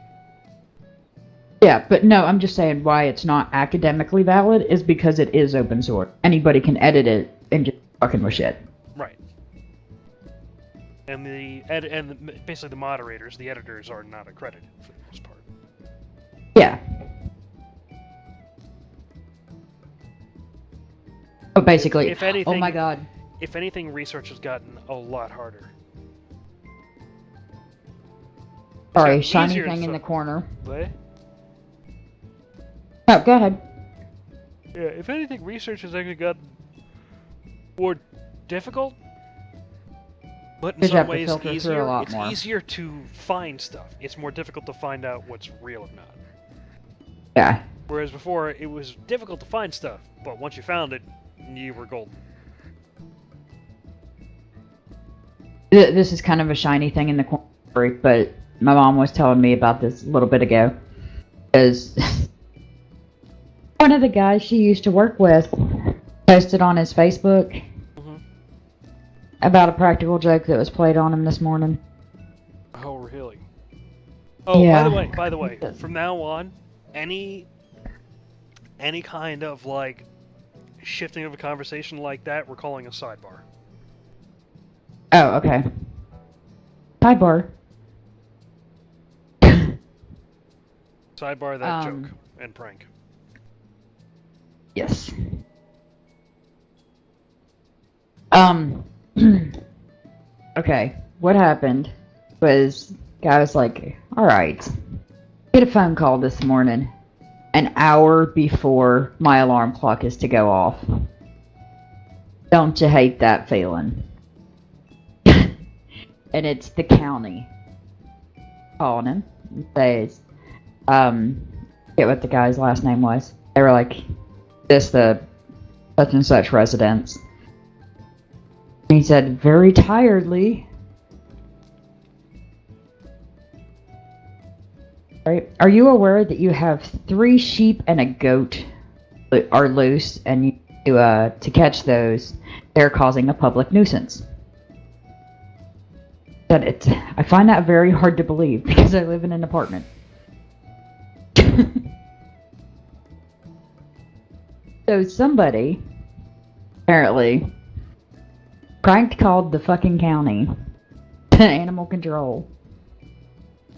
Yeah, but no, I'm just saying why it's not academically valid is because it is open source. Anybody can edit it and just fucking with shit. Right. And basically the moderators, the editors, are not accredited for the most part. Yeah. But basically, if anything, oh my god. If anything, research has gotten a lot harder. Sorry, shiny thing in the corner. What? Oh, go ahead. Yeah, if anything, research has actually gotten more difficult. But in some ways, it's easier to find stuff. It's more difficult to find out what's real or not. Yeah. Whereas before, it was difficult to find stuff, but once you found it, you were golden. This is kind of a shiny thing in the corner, but my mom was telling me about this a little bit ago. Because one of the guys she used to work with posted on his Facebook about a practical joke that was played on him this morning. Oh, really? Oh, yeah. By the way, from now on, any kind of, shifting of a conversation like that, we're calling a sidebar. Oh, okay. Sidebar. Sidebar that joke and prank. Yes. Okay, what happened was, guy was like, alright, get a phone call this morning, an hour before my alarm clock is to go off. Don't you hate that feeling? And it's the county calling him and says, forget what the guy's last name was. They were like, this the such and such residence. And he said, very tiredly, right? Are you aware that you have 3 sheep and a goat are loose, and to catch those, they're causing a public nuisance? I find that very hard to believe because I live in an apartment. So somebody apparently prank called the fucking county animal control.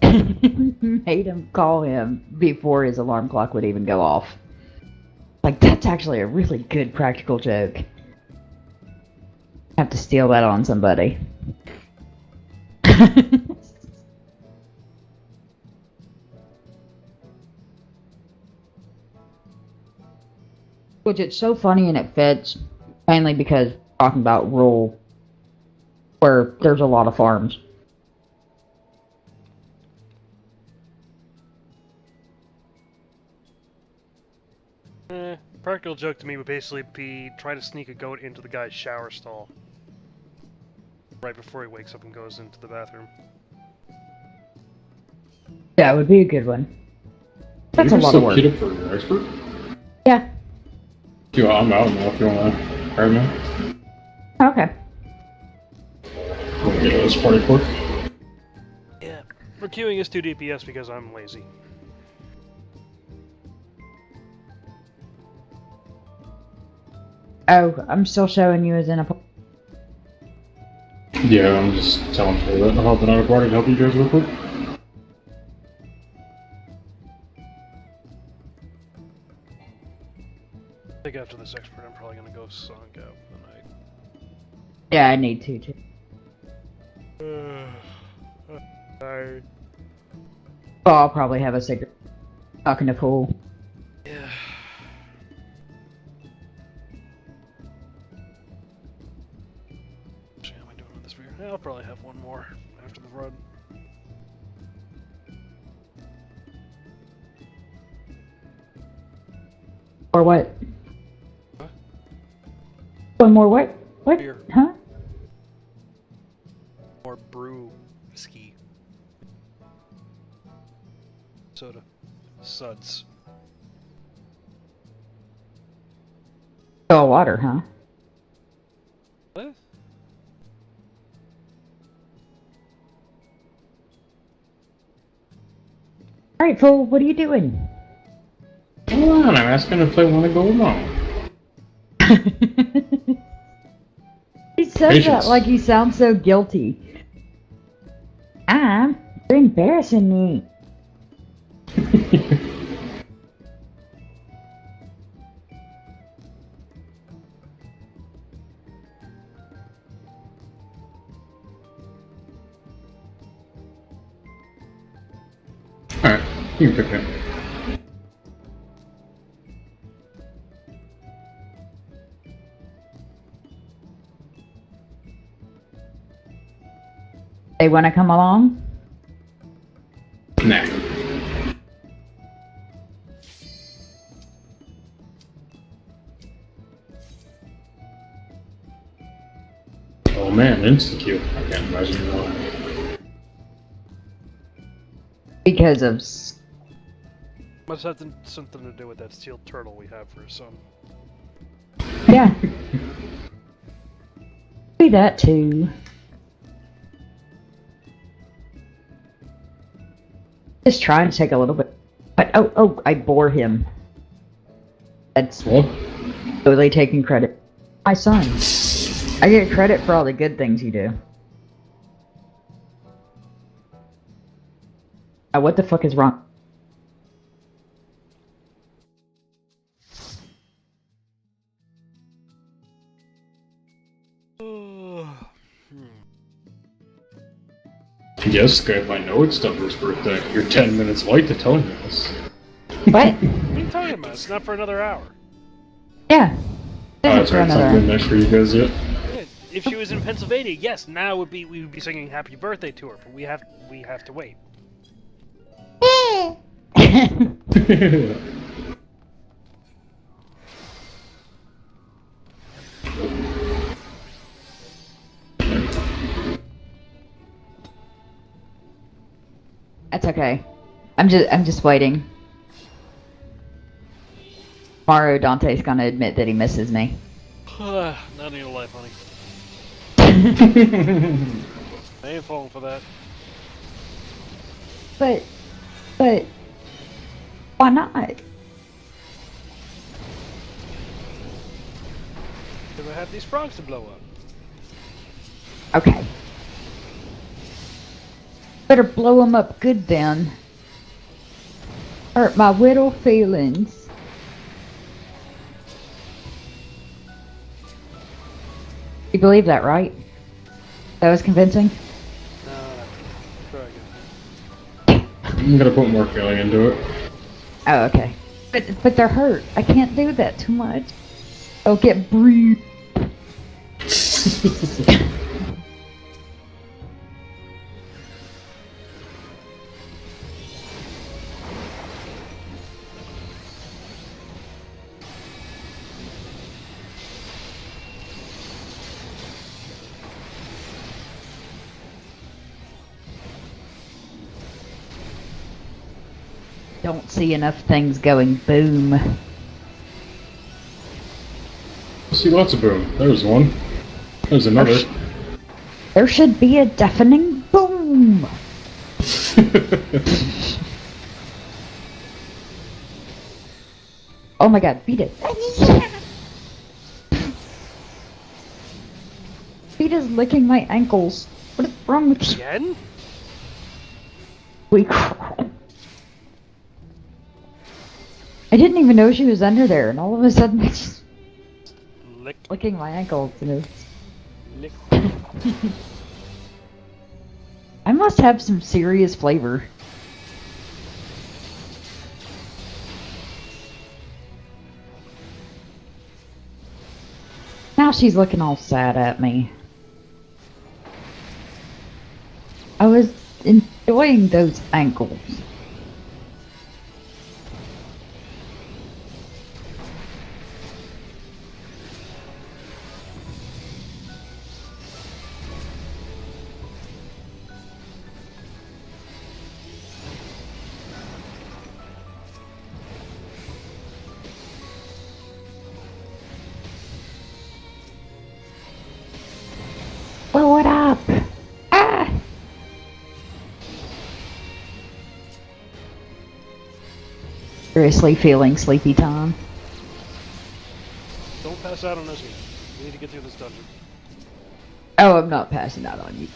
Made him call him before his alarm clock would even go off. Like, that's actually a really good practical joke. I have to steal that on somebody. Which it's so funny and it fits, mainly because we're talking about rural, where there's a lot of farms. Practical joke to me would basically be try to sneak a goat into the guy's shower stall right before he wakes up and goes into the bathroom. That would be a good one. That's a lot of work. Keep it for your expert? Yeah. I'm out now if you want to grab me. Okay. Yeah, that's party pork. Yeah. For queuing is 2 DPS because I'm lazy. Oh, I'm still showing you as in a. Yeah, I'm just telling her that I'm hopping on a party to help you guys real quick. I think after this expert, I'm probably gonna go sunk out for the night. Yeah, I need to too. Tired. Well, I'll probably have a cigarette. Talking to Fool. Yeah. Actually, how am I doing with this beer? Yeah, I'll probably have one more after the run. Or what? Huh? One more what? What? Beer. Huh? More brew whiskey. Soda. Suds. All water, huh? What? Alright, Fool, what are you doing? Come on, I'm asking if they want to go along. He says Patience. that like he sounds so guilty. You're embarrassing me. Alright, you can pick me up. They want to come along? Nah. Oh man, insta-kill. I can't imagine why. Because of... Must have something to do with that steel turtle we have for his son. Yeah. Do that too. Just trying to take a little bit. But oh, I bore him. That's What? totally taking credit. My son. I get credit for all the good things you do. What the fuck is wrong? Yes, Skype, I know it's Dumper's birthday. You're 10 minutes late to telling me this. What? What are you talking about? It's not for another hour. Yeah. That's right, it's not good enough for you guys yet. Yeah, if she was in Pennsylvania, yes, now we would be singing happy birthday to her, but we have to wait. That's okay. I'm just waiting. Tomorrow Dante's gonna admit that he misses me. Not in your life, honey. I ain't falling for that. But why not? Because I have these frogs to blow up. Okay. Better blow them up good then. Hurt my little feelings. You believe that, right? That was convincing? No. Try again. I'm gonna put more feeling into it. Oh, okay. But they're hurt. I can't do that too much. I'll get bruised. Don't see enough things going boom. I see lots of boom. There's one. There's another. There should be a deafening boom. Oh my god, beat it. Vita's licking my ankles. What is wrong with you? Again? We crawl. I didn't even know she was under there, and all of a sudden it's Lick, licking my ankles. And it's... lick. I must have some serious flavor. Now she's looking all sad at me. I was enjoying those ankles. Blow it up! Ah! Seriously feeling sleepy time. Don't pass out on us yet. We need to get through this dungeon. Oh, I'm not passing out on you.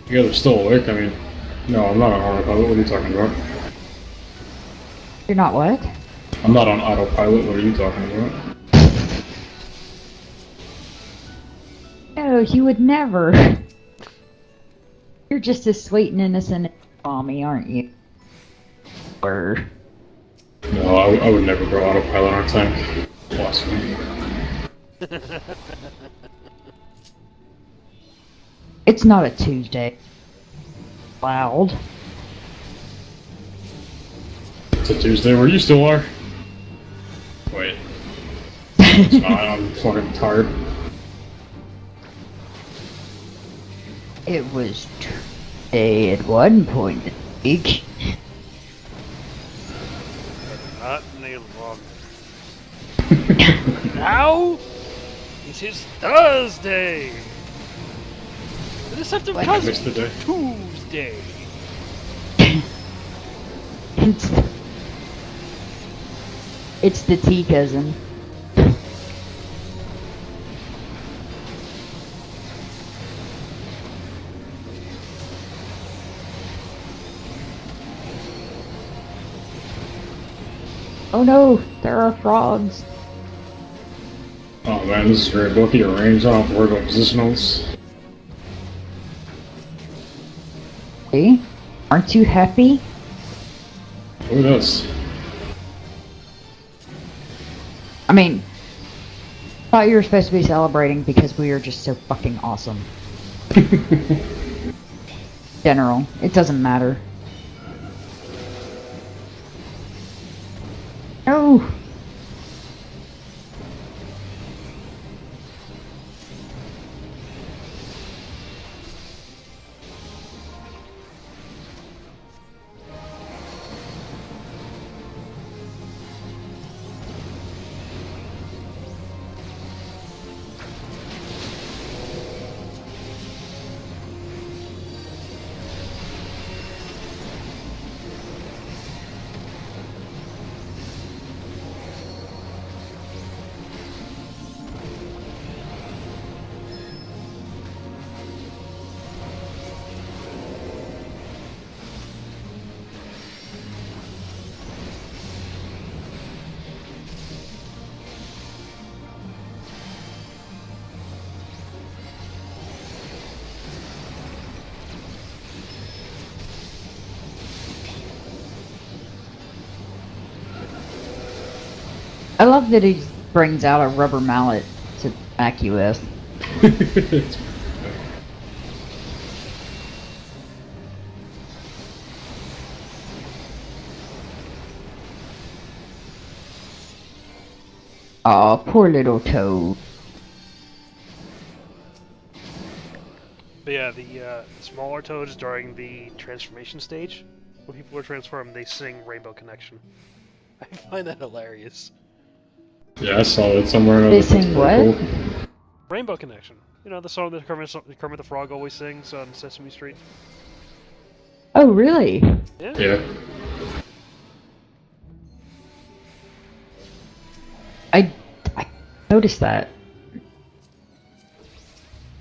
You guys are still awake? I mean, no, I'm not on autopilot. What are you talking about? You're not what? I'm not on autopilot. What are you talking about? No, you would never. You're just as sweet and innocent as mommy, aren't you? Or... No, I would never go autopilot on a tank. Blasphemy. It's not a Tuesday. Loud. It's a Tuesday where you still are. Wait. It's not, I'm fucking tired. It was Tuesday at one point this week. Not any longer. Now, it is Thursday. The deceptive What? cousin. Missed the day. Tuesday. It's the tea cousin. Oh no, there are frogs. Oh man, this is great. Both of your range, I don't have to worry about positionals. See? Aren't you happy? Look at this. I mean, thought you were supposed to be celebrating because we are just so fucking awesome. General, it doesn't matter. No! I love that he brings out a rubber mallet to smack you with. Aw, poor little toad. But yeah, the smaller toads during the transformation stage, when people are transformed, they sing Rainbow Connection. I find that hilarious. Yeah, I saw it somewhere. And I They was like, sing that's what? pretty cool. Rainbow Connection. You know the song that Kermit the Frog always sings on Sesame Street? Oh, really? Yeah. Yeah. I noticed that.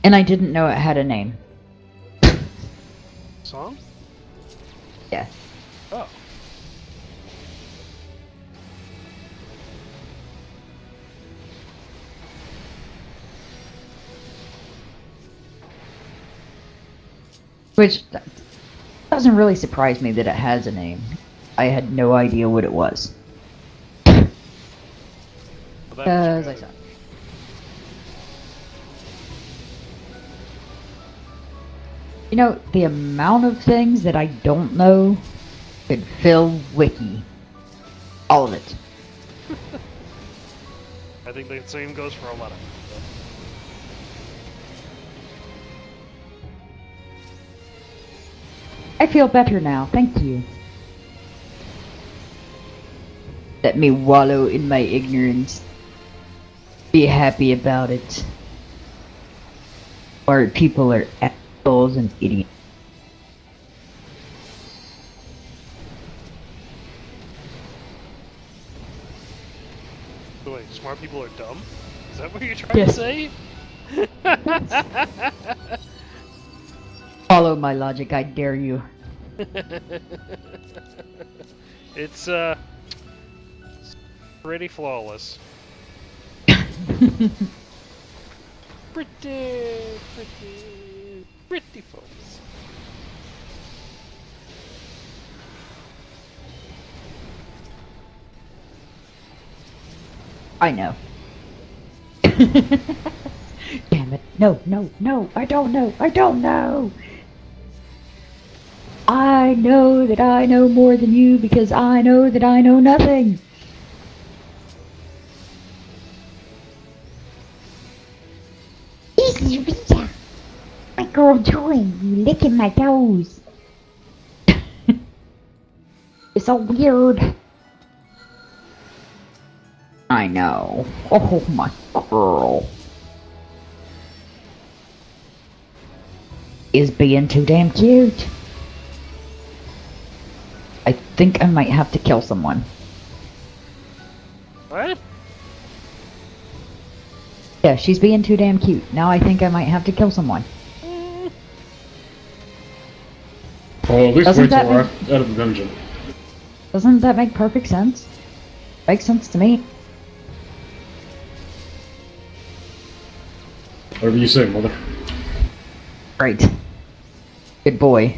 And I didn't know it had a name. Song? Yeah. Oh. Which doesn't really surprise me that it has a name. I had no idea what it was. Well, that Because was I saw. You know, the amount of things that I don't know could fill Wiki. All of it. I think the same goes for a lot of people. I feel better now, thank you. Let me wallow in my ignorance. Be happy about it. Or people are assholes and idiots. So wait, smart people are dumb? Is that what you're trying to Yes. say? Follow my logic, I dare you. It's pretty flawless. Pretty flawless. I know. Damn it. No, no, no, I don't know, I don't know. I know that I know more than you because I know that I know nothing. Easy, Rita. My girl doing? You licking my toes. It's so weird. I know. Oh, my girl. Is being too damn cute. I think I might have to kill someone. What? Yeah, she's being too damn cute. Now I think I might have to kill someone. Well, at least Doesn't wait till that we're make- out of the dungeon. Doesn't that make perfect sense? Makes sense to me. Whatever you say, mother. Right. Good boy.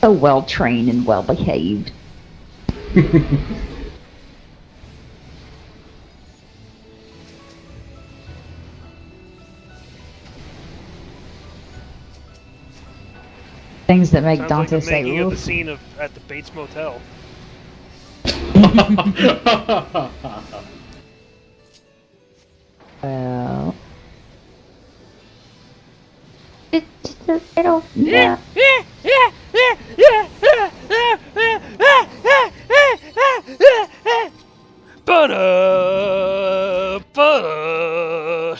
So well trained and well behaved. Things that make Sounds Dante like the say, making of the "Oof." scene at the Bates Motel. Well. I don't. Yeah. Ba-da, ba-da.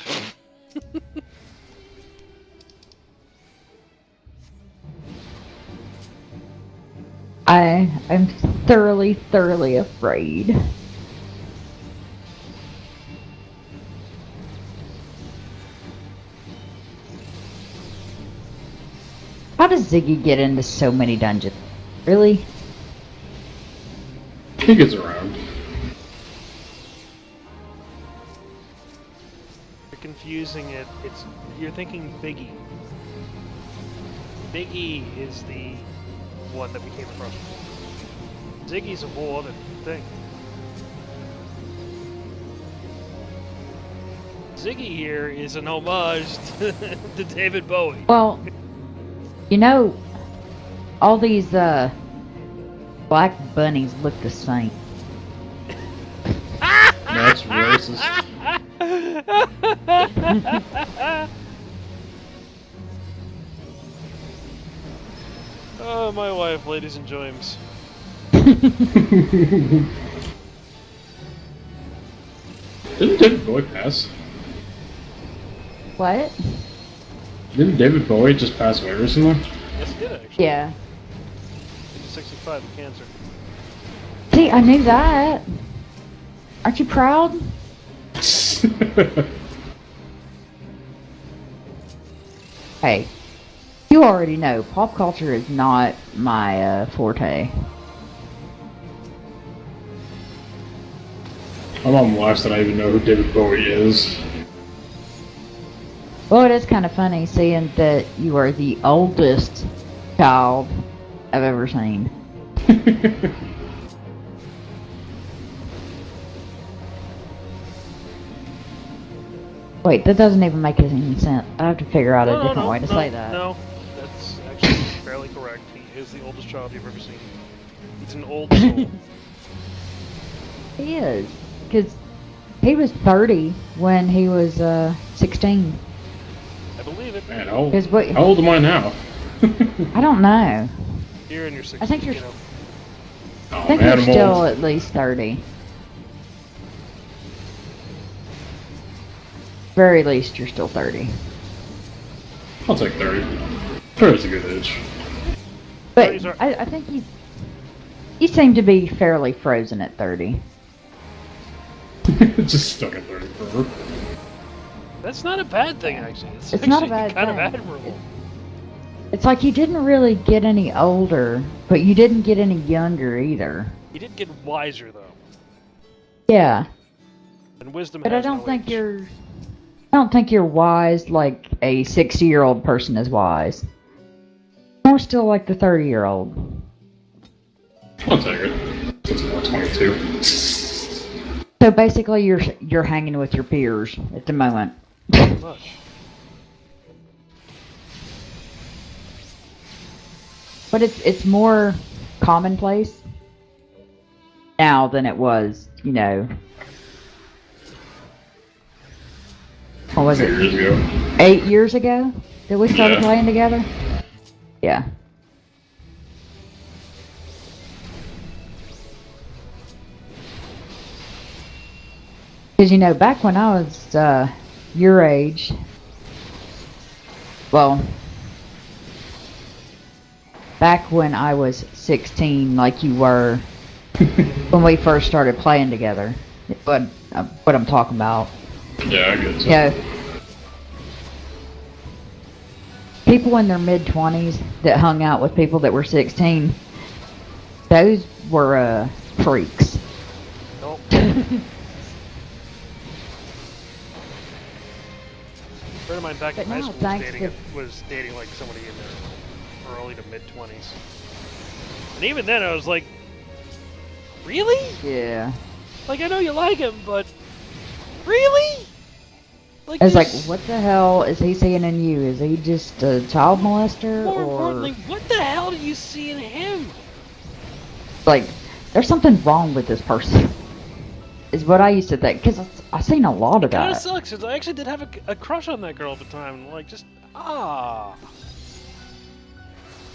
I'm thoroughly afraid. How does Ziggy get into so many dungeons? Really? He gets around. You're confusing it. You're thinking Biggie. Biggie is the one that became the problem. Ziggy's a whole other thing. Ziggy here is an homage to David Bowie. Well, you know, all these black bunnies look the same. That's racist. Oh, my wife, ladies and gentlemen. Didn't David Bowie pass? What? Didn't David Bowie just pass away recently? Yes, he did actually. Yeah. He's 65 with cancer. See, I knew that. Aren't you proud? Hey, you already know pop culture is not my forte. My mom laughs that I even know who David Bowie is. Well, it is kind of funny seeing that you are the oldest child I've ever seen. Wait, that doesn't even make any sense. I have to figure out a different way to say that. No, that's actually fairly correct. He is the oldest child you've ever seen. He's an old soul. He is, because he was 30 when he was 16. I believe it. Man, What, how old am I now? I don't know. You're in your 60s. I think you're. You know. I think you're still at least 30. Very least, you're still 30. I'll take 30. 30's a good age. But I think you seem to be fairly frozen at 30. Just stuck at 30 forever. That's not a bad thing, actually. It's not a bad kind thing. of admirable. It's like you didn't really get any older, but you didn't get any younger either. He did get wiser, though. Yeah. And wisdom But has I don't no think age. I don't think you're wise like a 60-year-old person is wise. More still like the 30-year-old. I'll take it. It's more 22. So basically, you're hanging with your peers at the moment. Pretty much. But it's more commonplace now than it was, you know. What was 2 it? years ago. 8 years ago that we started Yeah. playing together? Yeah. Because, you know, back when I was your age, well, back when I was 16, like you were when we first started playing together, what I'm talking about. Yeah, I get You know, people in their mid-20s that hung out with people that were 16, those were freaks. Nope. A friend of mine back in But high now, school thanks was dating like somebody in their early to mid 20s, and even then I was like, really? Yeah. Like I know you like him, but really? Like I was like, there's- what the hell is he seeing in you? Is he just a child molester? More Or importantly, what the hell do you see in him? like, there's something wrong with this person? Is what I used to think. Because I've seen a lot of Kind of that. sucks because I actually did have a crush on that girl at the time, and like just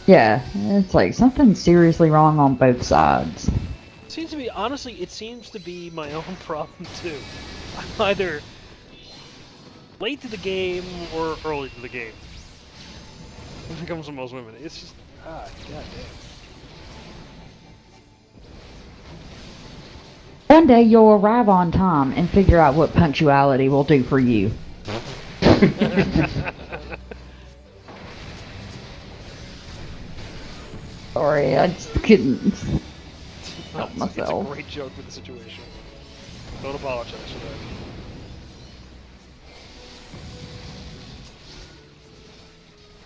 Yeah, it's like something seriously wrong on both sides. Seems to be honestly, it seems to be my own problem too. I'm either late to the game or early to the game. When it comes to most women, it's just goddamn. One day you'll arrive on time and figure out what punctuality will do for you. Sorry, I just couldn't help It's myself. a great joke for the situation. Don't apologize for that.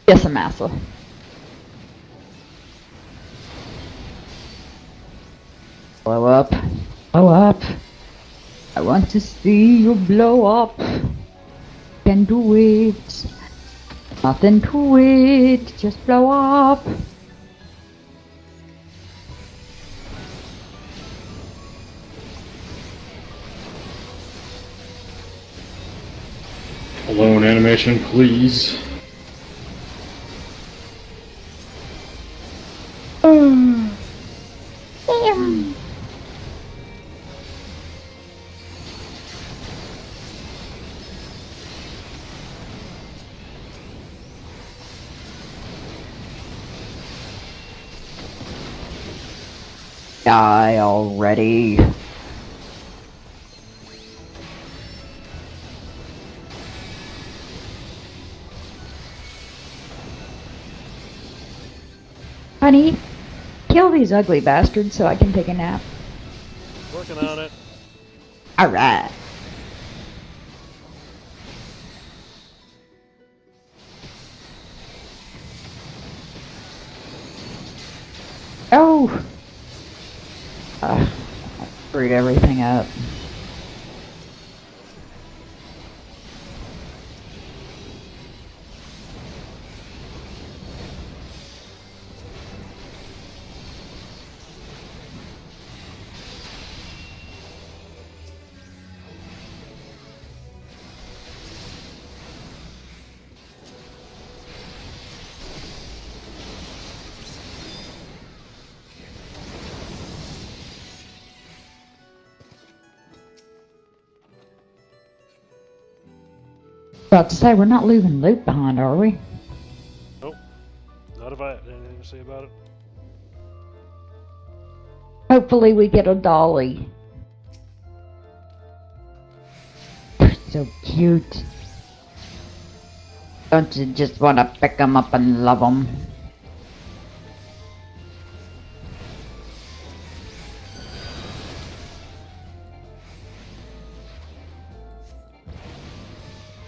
Yes, a massa. Blow up. Blow up. I want to see you blow up. Can do it. Nothing to it. Just blow up. Alone animation, please. Damn. Die already. Honey, kill these ugly bastards so I can take a nap. Working on it. Alright. Oh! I screwed everything up. About to say, we're not leaving loot behind, are we? Nope. Not if I had anything to say about it. Hopefully we get a dolly. They're so cute. Don't you just want to pick them up and love them?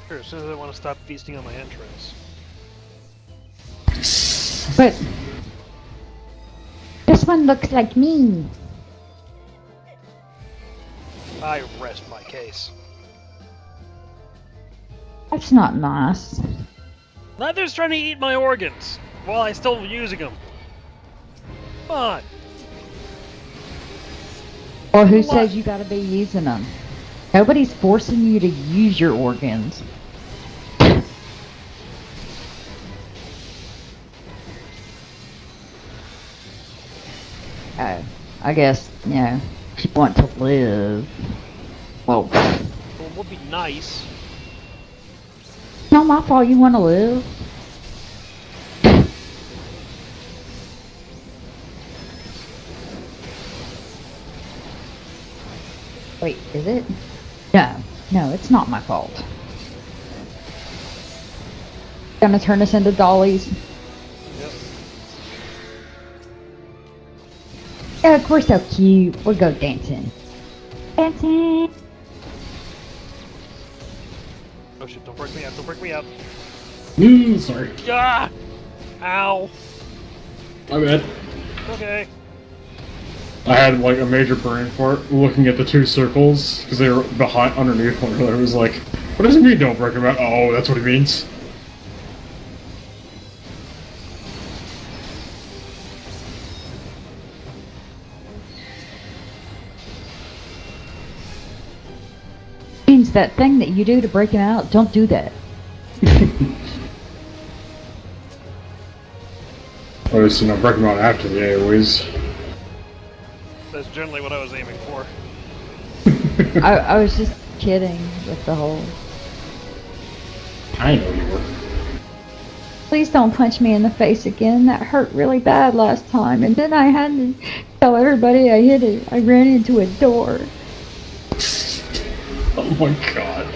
Sure, as soon as I want to stop feasting on my entrails. But this one looks like me. I rest my case. That's not nice. Neither's trying to eat my organs while I still using them. Come on. Or who What? says you gotta be using them? Nobody's forcing you to use your organs. Oh, I guess, you know, if you want to live. Well, Well, it would be nice. not my fault you want to live. Wait, is it? No, it's not my fault. Gonna turn us into dollies. Yep. Yeah, of course, so cute. We'll go dancing. Dancing. Oh shit, don't break me out, don't break me out. Sorry. Ah! Ow! My bad. Okay. I had like a major brain fart looking at the two circles because they were behind, underneath one another. It was like, what does it mean don't break them out? Oh, that's what it means. Means that thing that you do to break him out, don't do that. Or just, break them out after the AoEs. That's generally what I was aiming for. I was just kidding with the whole... I know you were. Please don't punch me in the face again. That hurt really bad last time. And then I had to tell everybody I hit it. I ran into a door. Oh my god.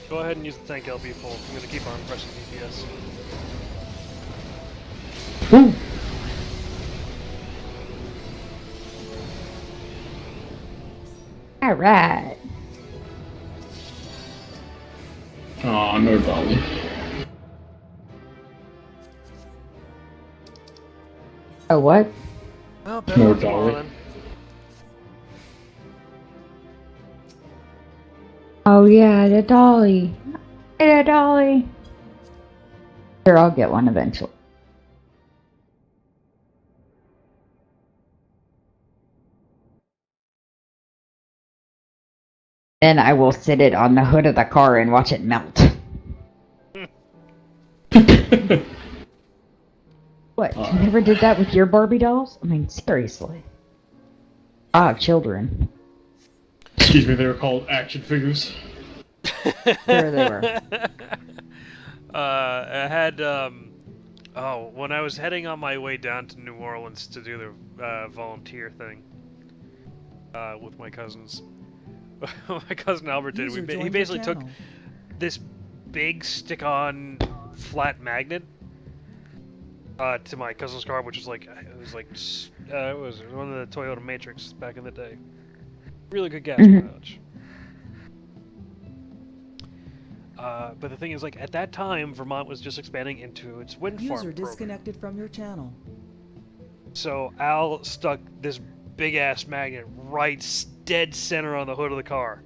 Go ahead and use the tank LB full. I'm gonna keep on pressing DPS. Woo. Alright. Aw, no dolly. Oh, what? Well, better No off tomorrow dolly. then. Oh, yeah, the dolly. Hey, the dolly. Sure, I'll get one eventually. Then I will sit it on the hood of the car and watch it melt. What? You never did that with your Barbie dolls? I mean, seriously. I have children. Excuse me, they were called action figures. There they were. I had when I was heading on my way down to New Orleans to do the volunteer thing with my cousins. My cousin Albert did. He basically took this big stick-on flat magnet to my cousin's car, which was it was one of the Toyota Matrix back in the day. Really good gas mileage. But the thing is, at that time, Vermont was just expanding into its wind farm User program. disconnected from your channel. So Al stuck this big-ass magnet right dead center on the hood of the car.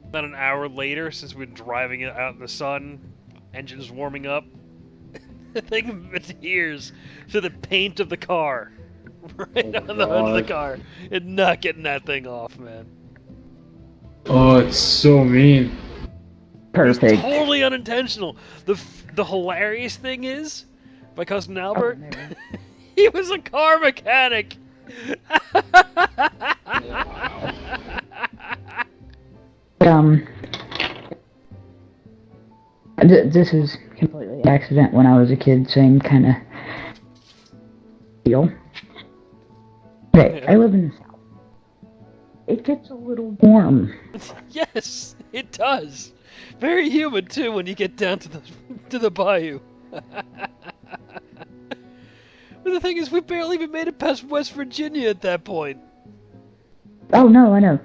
About an hour later, since we'd been driving it out in the sun, engines warming up, the thing adheres to the paint of the car. Right on the hood of the car. And not getting that thing off, man. Oh, it's so mean. Perfect. It's totally unintentional. The hilarious thing is, my cousin Albert, he was a car mechanic. This is completely accident when I was a kid, same kind of deal. Okay, I live in the south. It gets a little warm. Yes, it does. Very humid too when you get down to the bayou. But the thing is, we barely even made it past West Virginia at that point. Oh no, I know.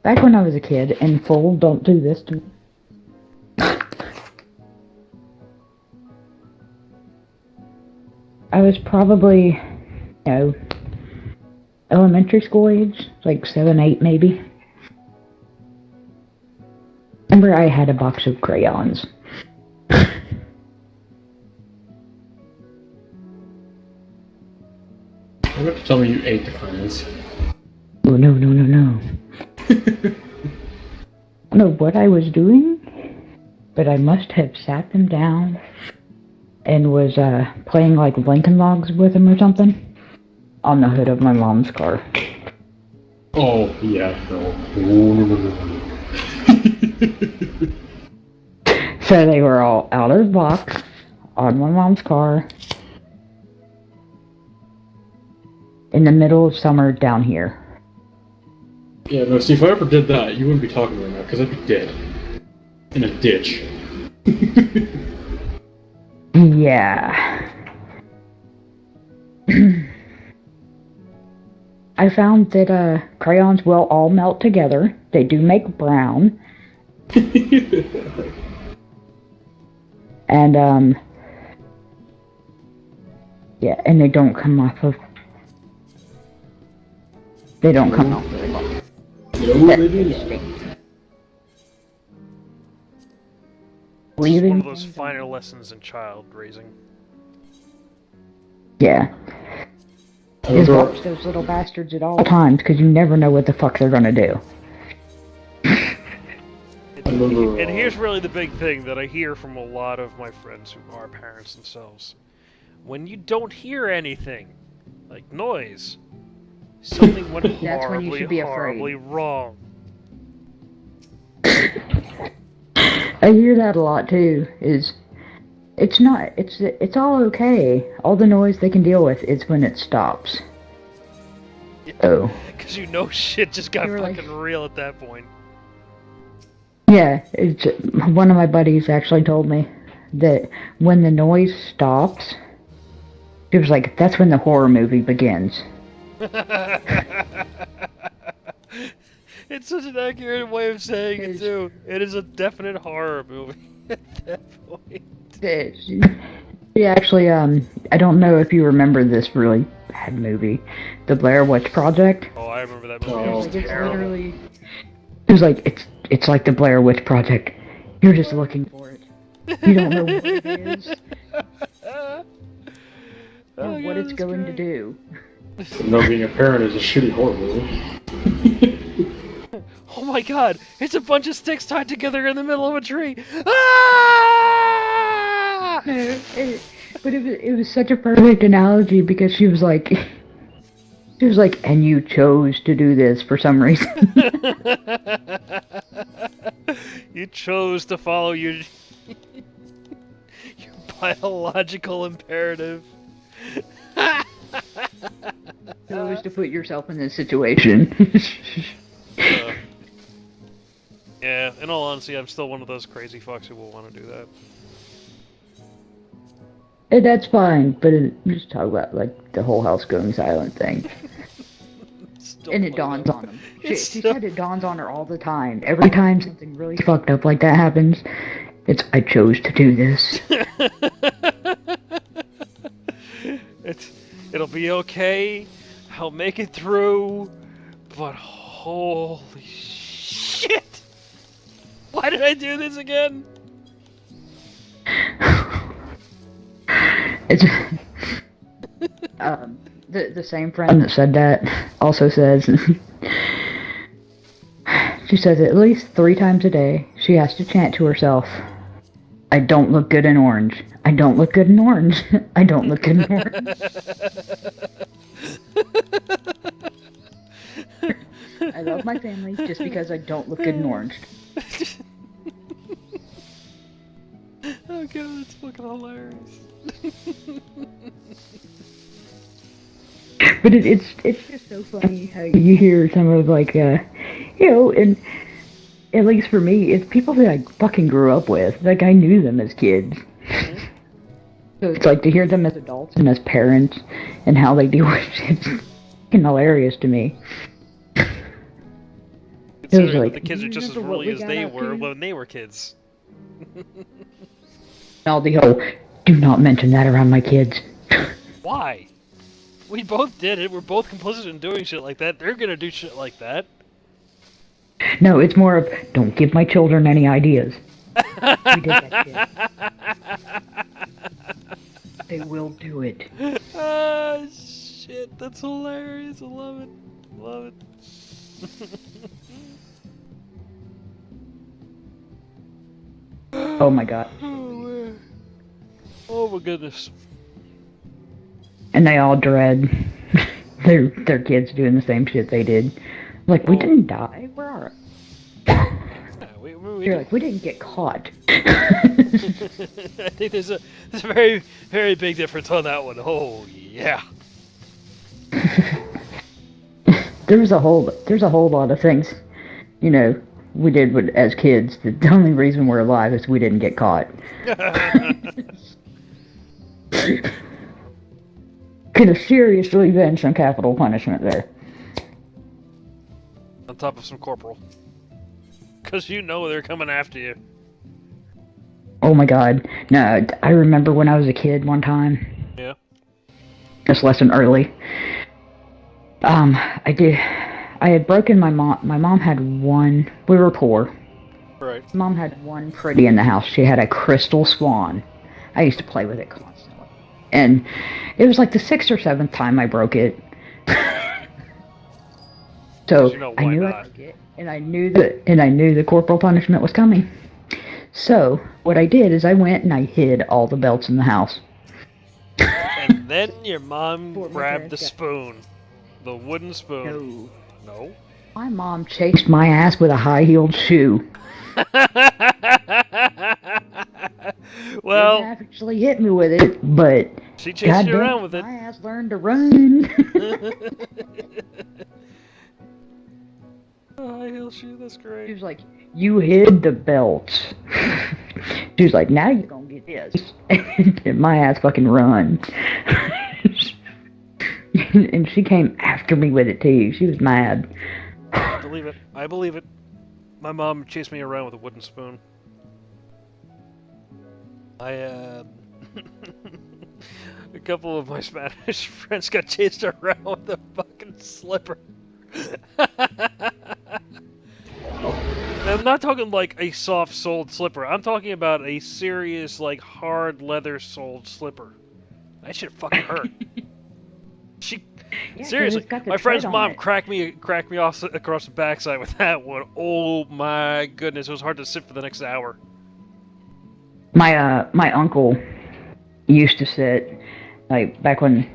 Back when I was a kid, and full, don't do this to me. I was probably, elementary school age, like 7, 8 maybe. Remember I had a box of crayons. You have to tell me you ate the crayons. Oh, no. I don't know what I was doing, but I must have sat them down and was playing like Lincoln Logs with them or something on the hood of my mom's car. Oh, yeah, no. So they were all out of the box on my mom's car in the middle of summer down here. Yeah, no, see, if I ever did that, you wouldn't be talking right now, because I'd be dead. In a ditch. Yeah. I found that crayons will all melt together. They do make brown. And yeah, and they don't come off of. They don't come off very well. No, they do. This is one of those finer lessons in child raising. Yeah. Just watch those little bastards at all times, because you never know what the fuck they're gonna do. And here's really the big thing that I hear from a lot of my friends who are parents themselves. When you don't hear anything, like noise, something went That's when you should be horribly wrong. I hear that a lot too, it's all okay. All the noise they can deal with is when it stops. Yeah, Oh. Because you know shit just got You were fucking real at that point. Yeah, one of my buddies actually told me that when the noise stops, he was like, that's when the horror movie begins. It's such an accurate way of saying it too. It is a definite horror movie at that point. He actually, I don't know if you remember this really bad movie, The Blair Witch Project. Oh, I remember that movie. Oh, It was terrible. It was like, it's like The Blair Witch Project. You're just looking for it. You don't know what it is, or what it's going to do. No, being a parent is a shitty horror movie. Oh my god! It's a bunch of sticks tied together in the middle of a tree! Ah! But it was such a perfect analogy because she was like, and you chose to do this for some reason. You chose to follow your biological imperative. Chose to put yourself in this situation. Yeah, in all honesty, I'm still one of those crazy fucks who will want to do that. And that's fine, but just talk about like the whole house going silent thing. And it dawns on him. She said it dawns on her all the time. Every time something really fucked up like that happens, it's I chose to do this. It'll be okay. I'll make it through. But holy shit! Why did I do this again? It's the same friend that said that also says she says at least 3 times a day she has to chant to herself, I don't look good in orange. I don't look good in orange. I don't look good in orange. I love my family just because I don't look good in orange. Oh god, that's fucking hilarious. But it's just so funny how you hear some of like and at least for me, it's people that I fucking grew up with. Like I knew them as kids. Mm-hmm. So it's like to hear them as adults and as parents and how they deal with shit's fucking hilarious to me. Considering like, that the kids are just as early as they were when they were kids. All the whole, do not mention that around my kids. Why? We both did it. We're both complicit in doing shit like that. They're gonna do shit like that. No, it's more of, don't give my children any ideas. We did that shit. They will do it. Ah, shit. That's hilarious. I love it. Love it. Oh my god. Oh my goodness. And they all dread their kids doing the same shit they did. Like, we didn't die. Where are we? You're like, we didn't get caught. I think there's a very, very big difference on that one. Oh, yeah. There's a whole lot of things, we did as kids. The only reason we're alive is we didn't get caught. Could have seriously been some capital punishment there. On top of some corporal. Because you know they're coming after you. Oh my god. No, I remember when I was a kid one time. Yeah. This lesson early. I had broken my mom had one, we were poor. Right. Mom had one pretty in the house. She had a crystal swan. I used to play with it constantly. And it was like the 6th or 7th time I broke it. So I knew I broke it, and I knew the corporal punishment was coming. So what I did is I went and I hid all the belts in the house. And then your mom grabbed the spoon. The wooden spoon. No. My mom chased my ass with a high-heeled shoe. Well, didn't actually hit me with it, but she chased you around with it. My ass learned to run. High heel shoe, that's great. She was like, you hid the belts. She was like, now you're gonna get this. And my ass fucking run. And she came after me with it too. She was mad. I believe it. I believe it. My mom chased me around with a wooden spoon. A couple of my Spanish friends got chased around with a fucking slipper. I'm not talking like a soft-soled slipper. I'm talking about a serious, like, hard leather-soled slipper. That shit fucking hurt. Yeah, 'cause Seriously, it's got the my friend's tread on mom it. cracked me off across the backside with that one. Oh my goodness, it was hard to sit for the next hour. My uncle used to sit, like, back when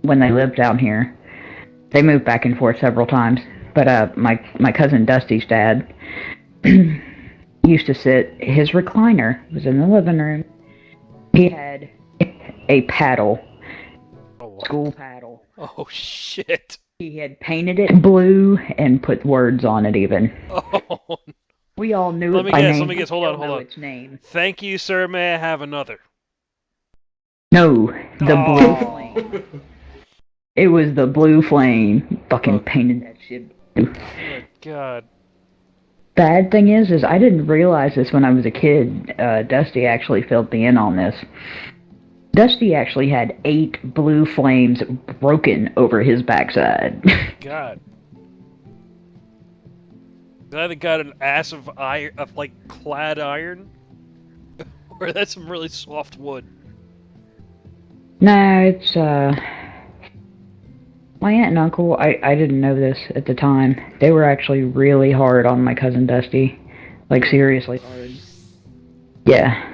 they lived down here. They moved back and forth several times. But my cousin Dusty's dad used to sit. His recliner was in the living room. He had a paddle, Oh, school paddle. oh shit. He had painted it blue and put words on it even. Oh, We all knew let it me by guess. name. Let me guess. Hold We on. still Hold know on. its name. Thank you, sir. May I have another? No, the blue Oh. flame. It was the blue flame. Fucking painted that shit blue. Oh my god. Bad thing is I didn't realize this when I was a kid. Dusty actually filled me in on this. Dusty actually had 8 blue flames broken over his backside. God. They either got an ass of iron, of like clad iron, or that's some really soft wood. No, it's my aunt and uncle. I didn't know this at the time. They were actually really hard on my cousin Dusty, like seriously hard. Yeah.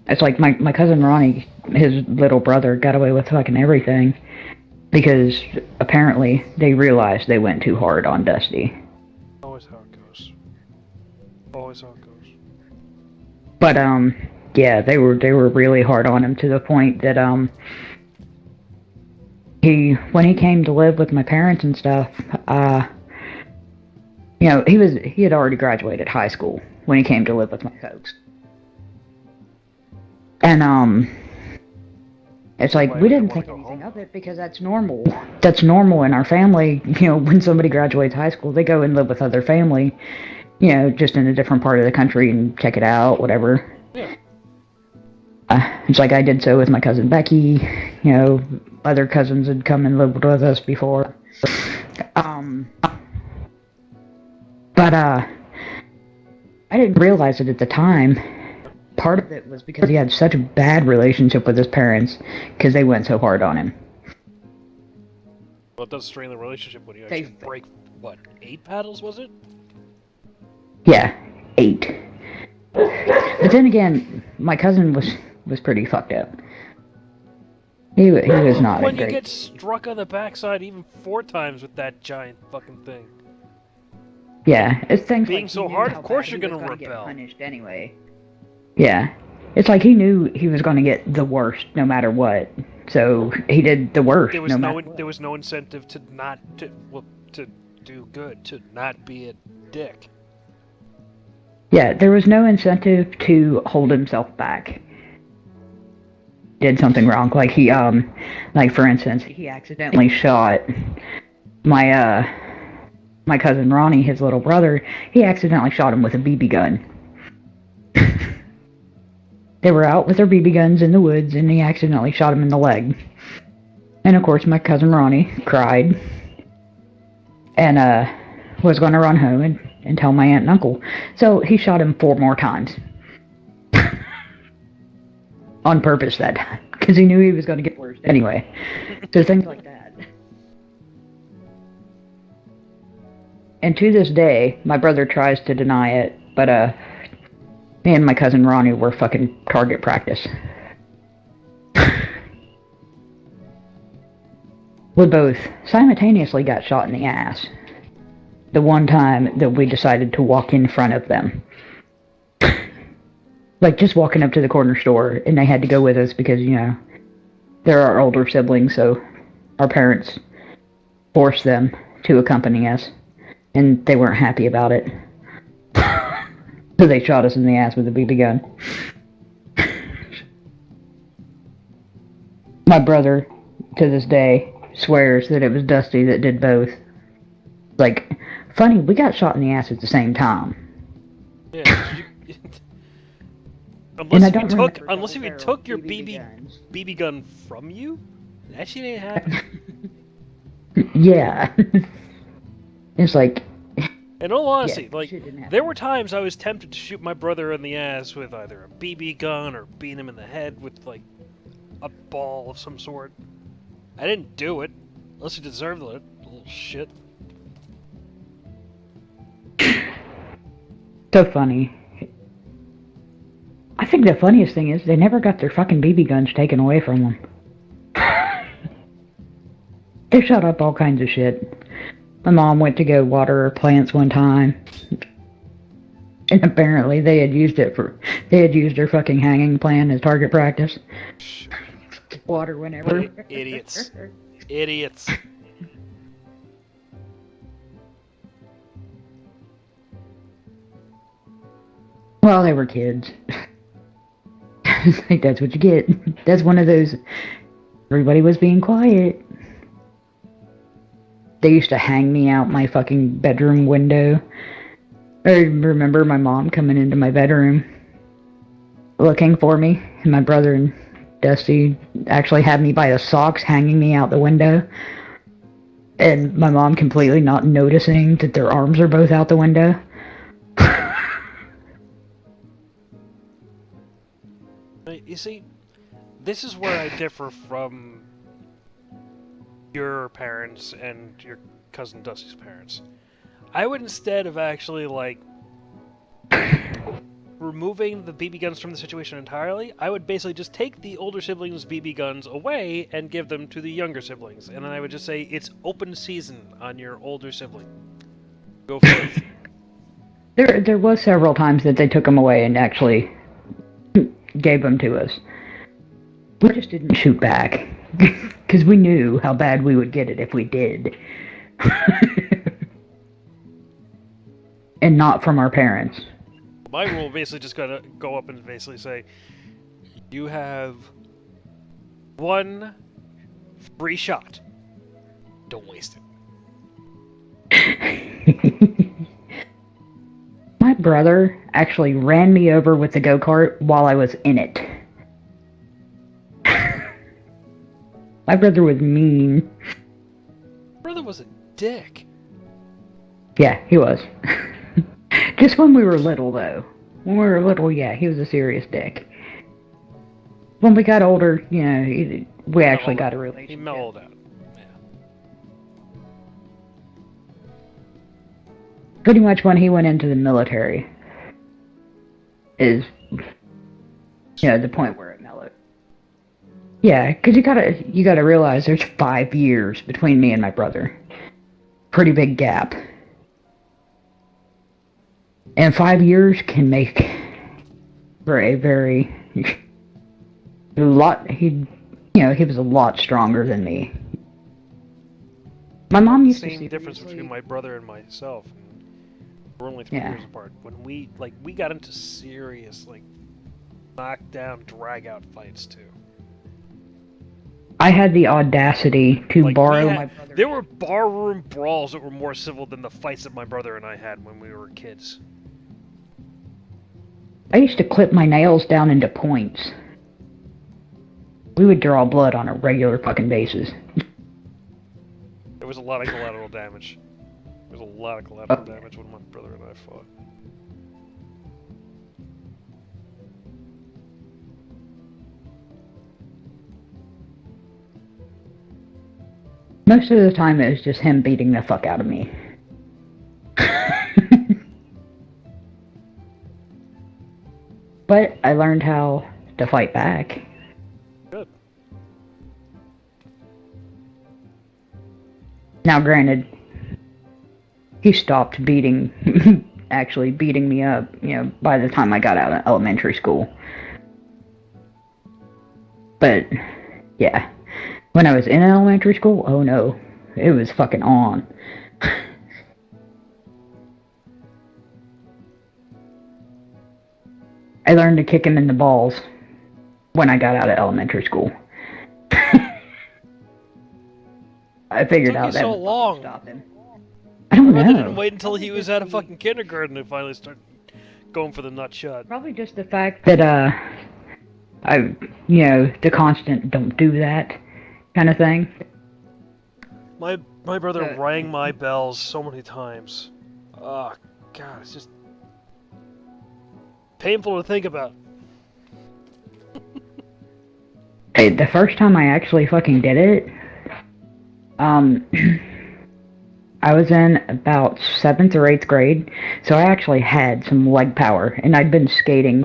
It's like my cousin Ronnie, his little brother, got away with fucking everything because apparently they realized they went too hard on Dusty. Always how it goes. Always how it goes. But yeah, they were really hard on him to the point that when he came to live with my parents and stuff, you know, he had already graduated high school when he came to live with my folks. And it's like we didn't think anything of it because that's normal. That's normal in our family. You know, when somebody graduates high school, they go and live with other family. You know, just in a different part of the country and check it out, whatever. Yeah. It's like I did so with my cousin Becky. You know, other cousins had come and lived with us before. But I didn't realize it at the time. Part of it was because he had such a bad relationship with his parents because they went so hard on him. Well, it does strain the relationship when you actually break, what, 8 paddles, was it? Yeah, 8. But then again, my cousin was pretty fucked up. He was not when a great... you get struck on the backside even 4 times with that giant fucking thing. Yeah, it's things Being like so hard, of course you're gonna rebel. get punished anyway. Yeah, it's like he knew he was going to get the worst no matter what, so he did the worst. There was no no matter what. there was no incentive to not to do good, to not be a dick. Yeah, there was no incentive to hold himself back. Did something wrong, like he like for instance, he accidentally shot my my cousin Ronnie, his little brother. He accidentally shot him with a BB gun. They were out with their BB guns in the woods, and he accidentally shot him in the leg. And of course, my cousin Ronnie cried and was going to run home and tell my aunt and uncle. So he shot him 4 more times. On purpose that time, because he knew he was going to get worse anyway. So things like that. And to this day, my brother tries to deny it, but me and my cousin Ronnie were fucking target practice. We both simultaneously got shot in the ass. The one time that we decided to walk in front of them. Like, just walking up to the corner store, and they had to go with us because, you know, they're our older siblings, so our parents forced them to accompany us, and they weren't happy about it. So they shot us in the ass with a BB gun. My brother, to this day, swears that it was Dusty that did both. Like, funny, we got shot in the ass at the same time. Yeah. Unless if he took your BB gun from you, that shit ain't happening. Yeah. It's like... In all honesty, yeah, like, there were times I was tempted to shoot my brother in the ass with either a BB gun or beat him in the head with, like, a ball of some sort. I didn't do it, unless he deserved it. Little shit. So funny. I think the funniest thing is they never got their fucking BB guns taken away from them. They shot up all kinds of shit. My mom went to go water her plants one time, and apparently they had used their fucking hanging plant as target practice. Water whenever. Idiots. Idiots. Well, they were kids. I think that's what you get. That's one of those. Everybody was being quiet. They used to hang me out my fucking bedroom window. I remember my mom coming into my bedroom looking for me, and my brother and Dusty actually had me by the socks hanging me out the window. And my mom completely not noticing that their arms are both out the window. You see, this is where I differ from your parents and your cousin Dusty's parents. I would, instead of actually, like, removing the BB guns from the situation entirely, I would basically just take the older siblings' BB guns away and give them to the younger siblings. And then I would just say, it's open season on your older sibling. Go for it. There was several times that they took them away and actually gave them to us. We just didn't shoot back. Because we knew how bad we would get it if we did. And not from our parents. My rule basically just gotta go up and basically say, you have one free shot. Don't waste it. My brother actually ran me over with the go-kart while I was in it. My brother was mean. Brother was a dick. Yeah, he was. Just when we were little, though. When we were little, yeah, he was a serious dick. When we got older, you know, we actually got a relationship. He mellowed out. Yeah. Pretty much when he went into the military is, you know, the point where it mellowed. Yeah, because you gotta realize there's 5 years between me and my brother. Pretty big gap. And 5 years can make for a very he was a lot stronger than me. My mom used to see same difference between my brother and myself. We're only 3 years apart. When we got into serious knockdown, drag out fights too. I had the audacity to borrow my brother's... There were barroom brawls that were more civil than the fights that my brother and I had when we were kids. I used to clip my nails down into points. We would draw blood on a regular fucking basis. There was a lot of collateral damage. There was a lot of collateral damage when my brother and I fought. Most of the time it was just him beating the fuck out of me. But I learned how to fight back. Good. Now granted, he stopped actually beating me up, you know, by the time I got out of elementary school. But, yeah. When I was in elementary school, oh no, it was fucking on. I learned to kick him in the balls when I got out of elementary school. I figured out that so long. Stop him. I don't know. They didn't wait until he was out of fucking kindergarten to finally start going for the nut shot. Probably just the fact that the constant "don't do that" kind of thing. My brother rang my bells so many times. Oh god, it's just painful to think about. Hey, the first time I actually fucking did it, um, I was in about 7th or 8th grade, so I actually had some leg power, and I'd been skating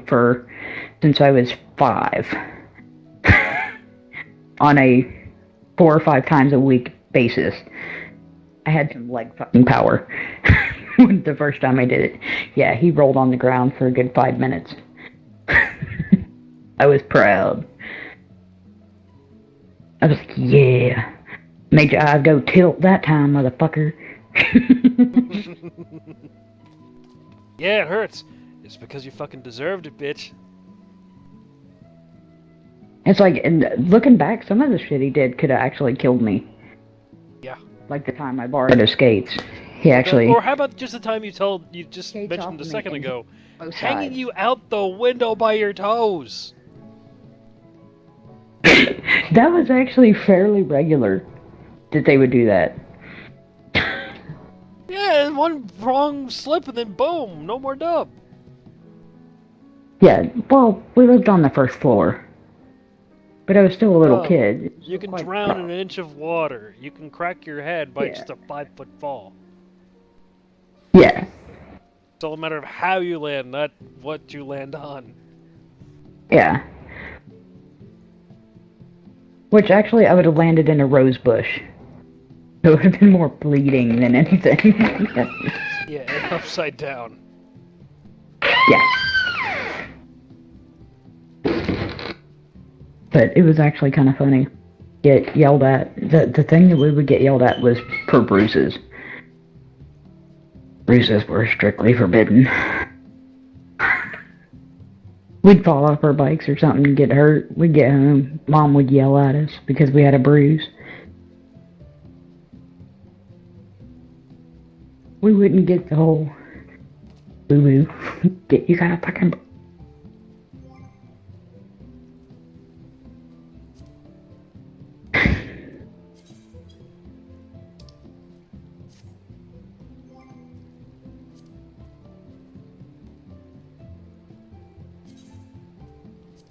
since I was 5, on a 4 or 5 times a week basis. I had some leg fucking power the first time I did it. Yeah, he rolled on the ground for a good 5 minutes. I was proud. I was like, yeah. Made your eyes go tilt that time, motherfucker. Yeah, it hurts. It's because you fucking deserved it, bitch. It's like, and looking back, some of the shit he did could have actually killed me. Yeah. Like the time I borrowed his skates. He actually... Or how about just the time you just Skates mentioned off a me second and ago, both hanging sides. you out the window by your toes. That was actually fairly regular that they would do that. Yeah, and one wrong slip and then boom, no more dub. Yeah, well, we lived on the first floor. But I was still a little kid. You can drown in an inch of water. You can crack your head by just a 5-foot fall. Yeah. It's all a matter of how you land, not what you land on. Yeah. Which actually I would have landed in a rose bush. It would have been more bleeding than anything. Yeah, and upside down. Yeah. But it was actually kind of funny. Get yelled at. The thing that we would get yelled at was for bruises. Bruises were strictly forbidden. We'd fall off our bikes or something and get hurt. We'd get home. Mom would yell at us because we had a bruise. We wouldn't get the whole boo-boo. You got a fucking...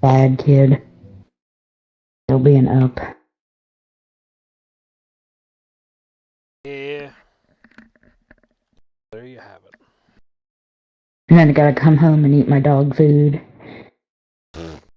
Bad kid. Still being up. Yeah. There you have it. And then I gotta come home and eat my dog food.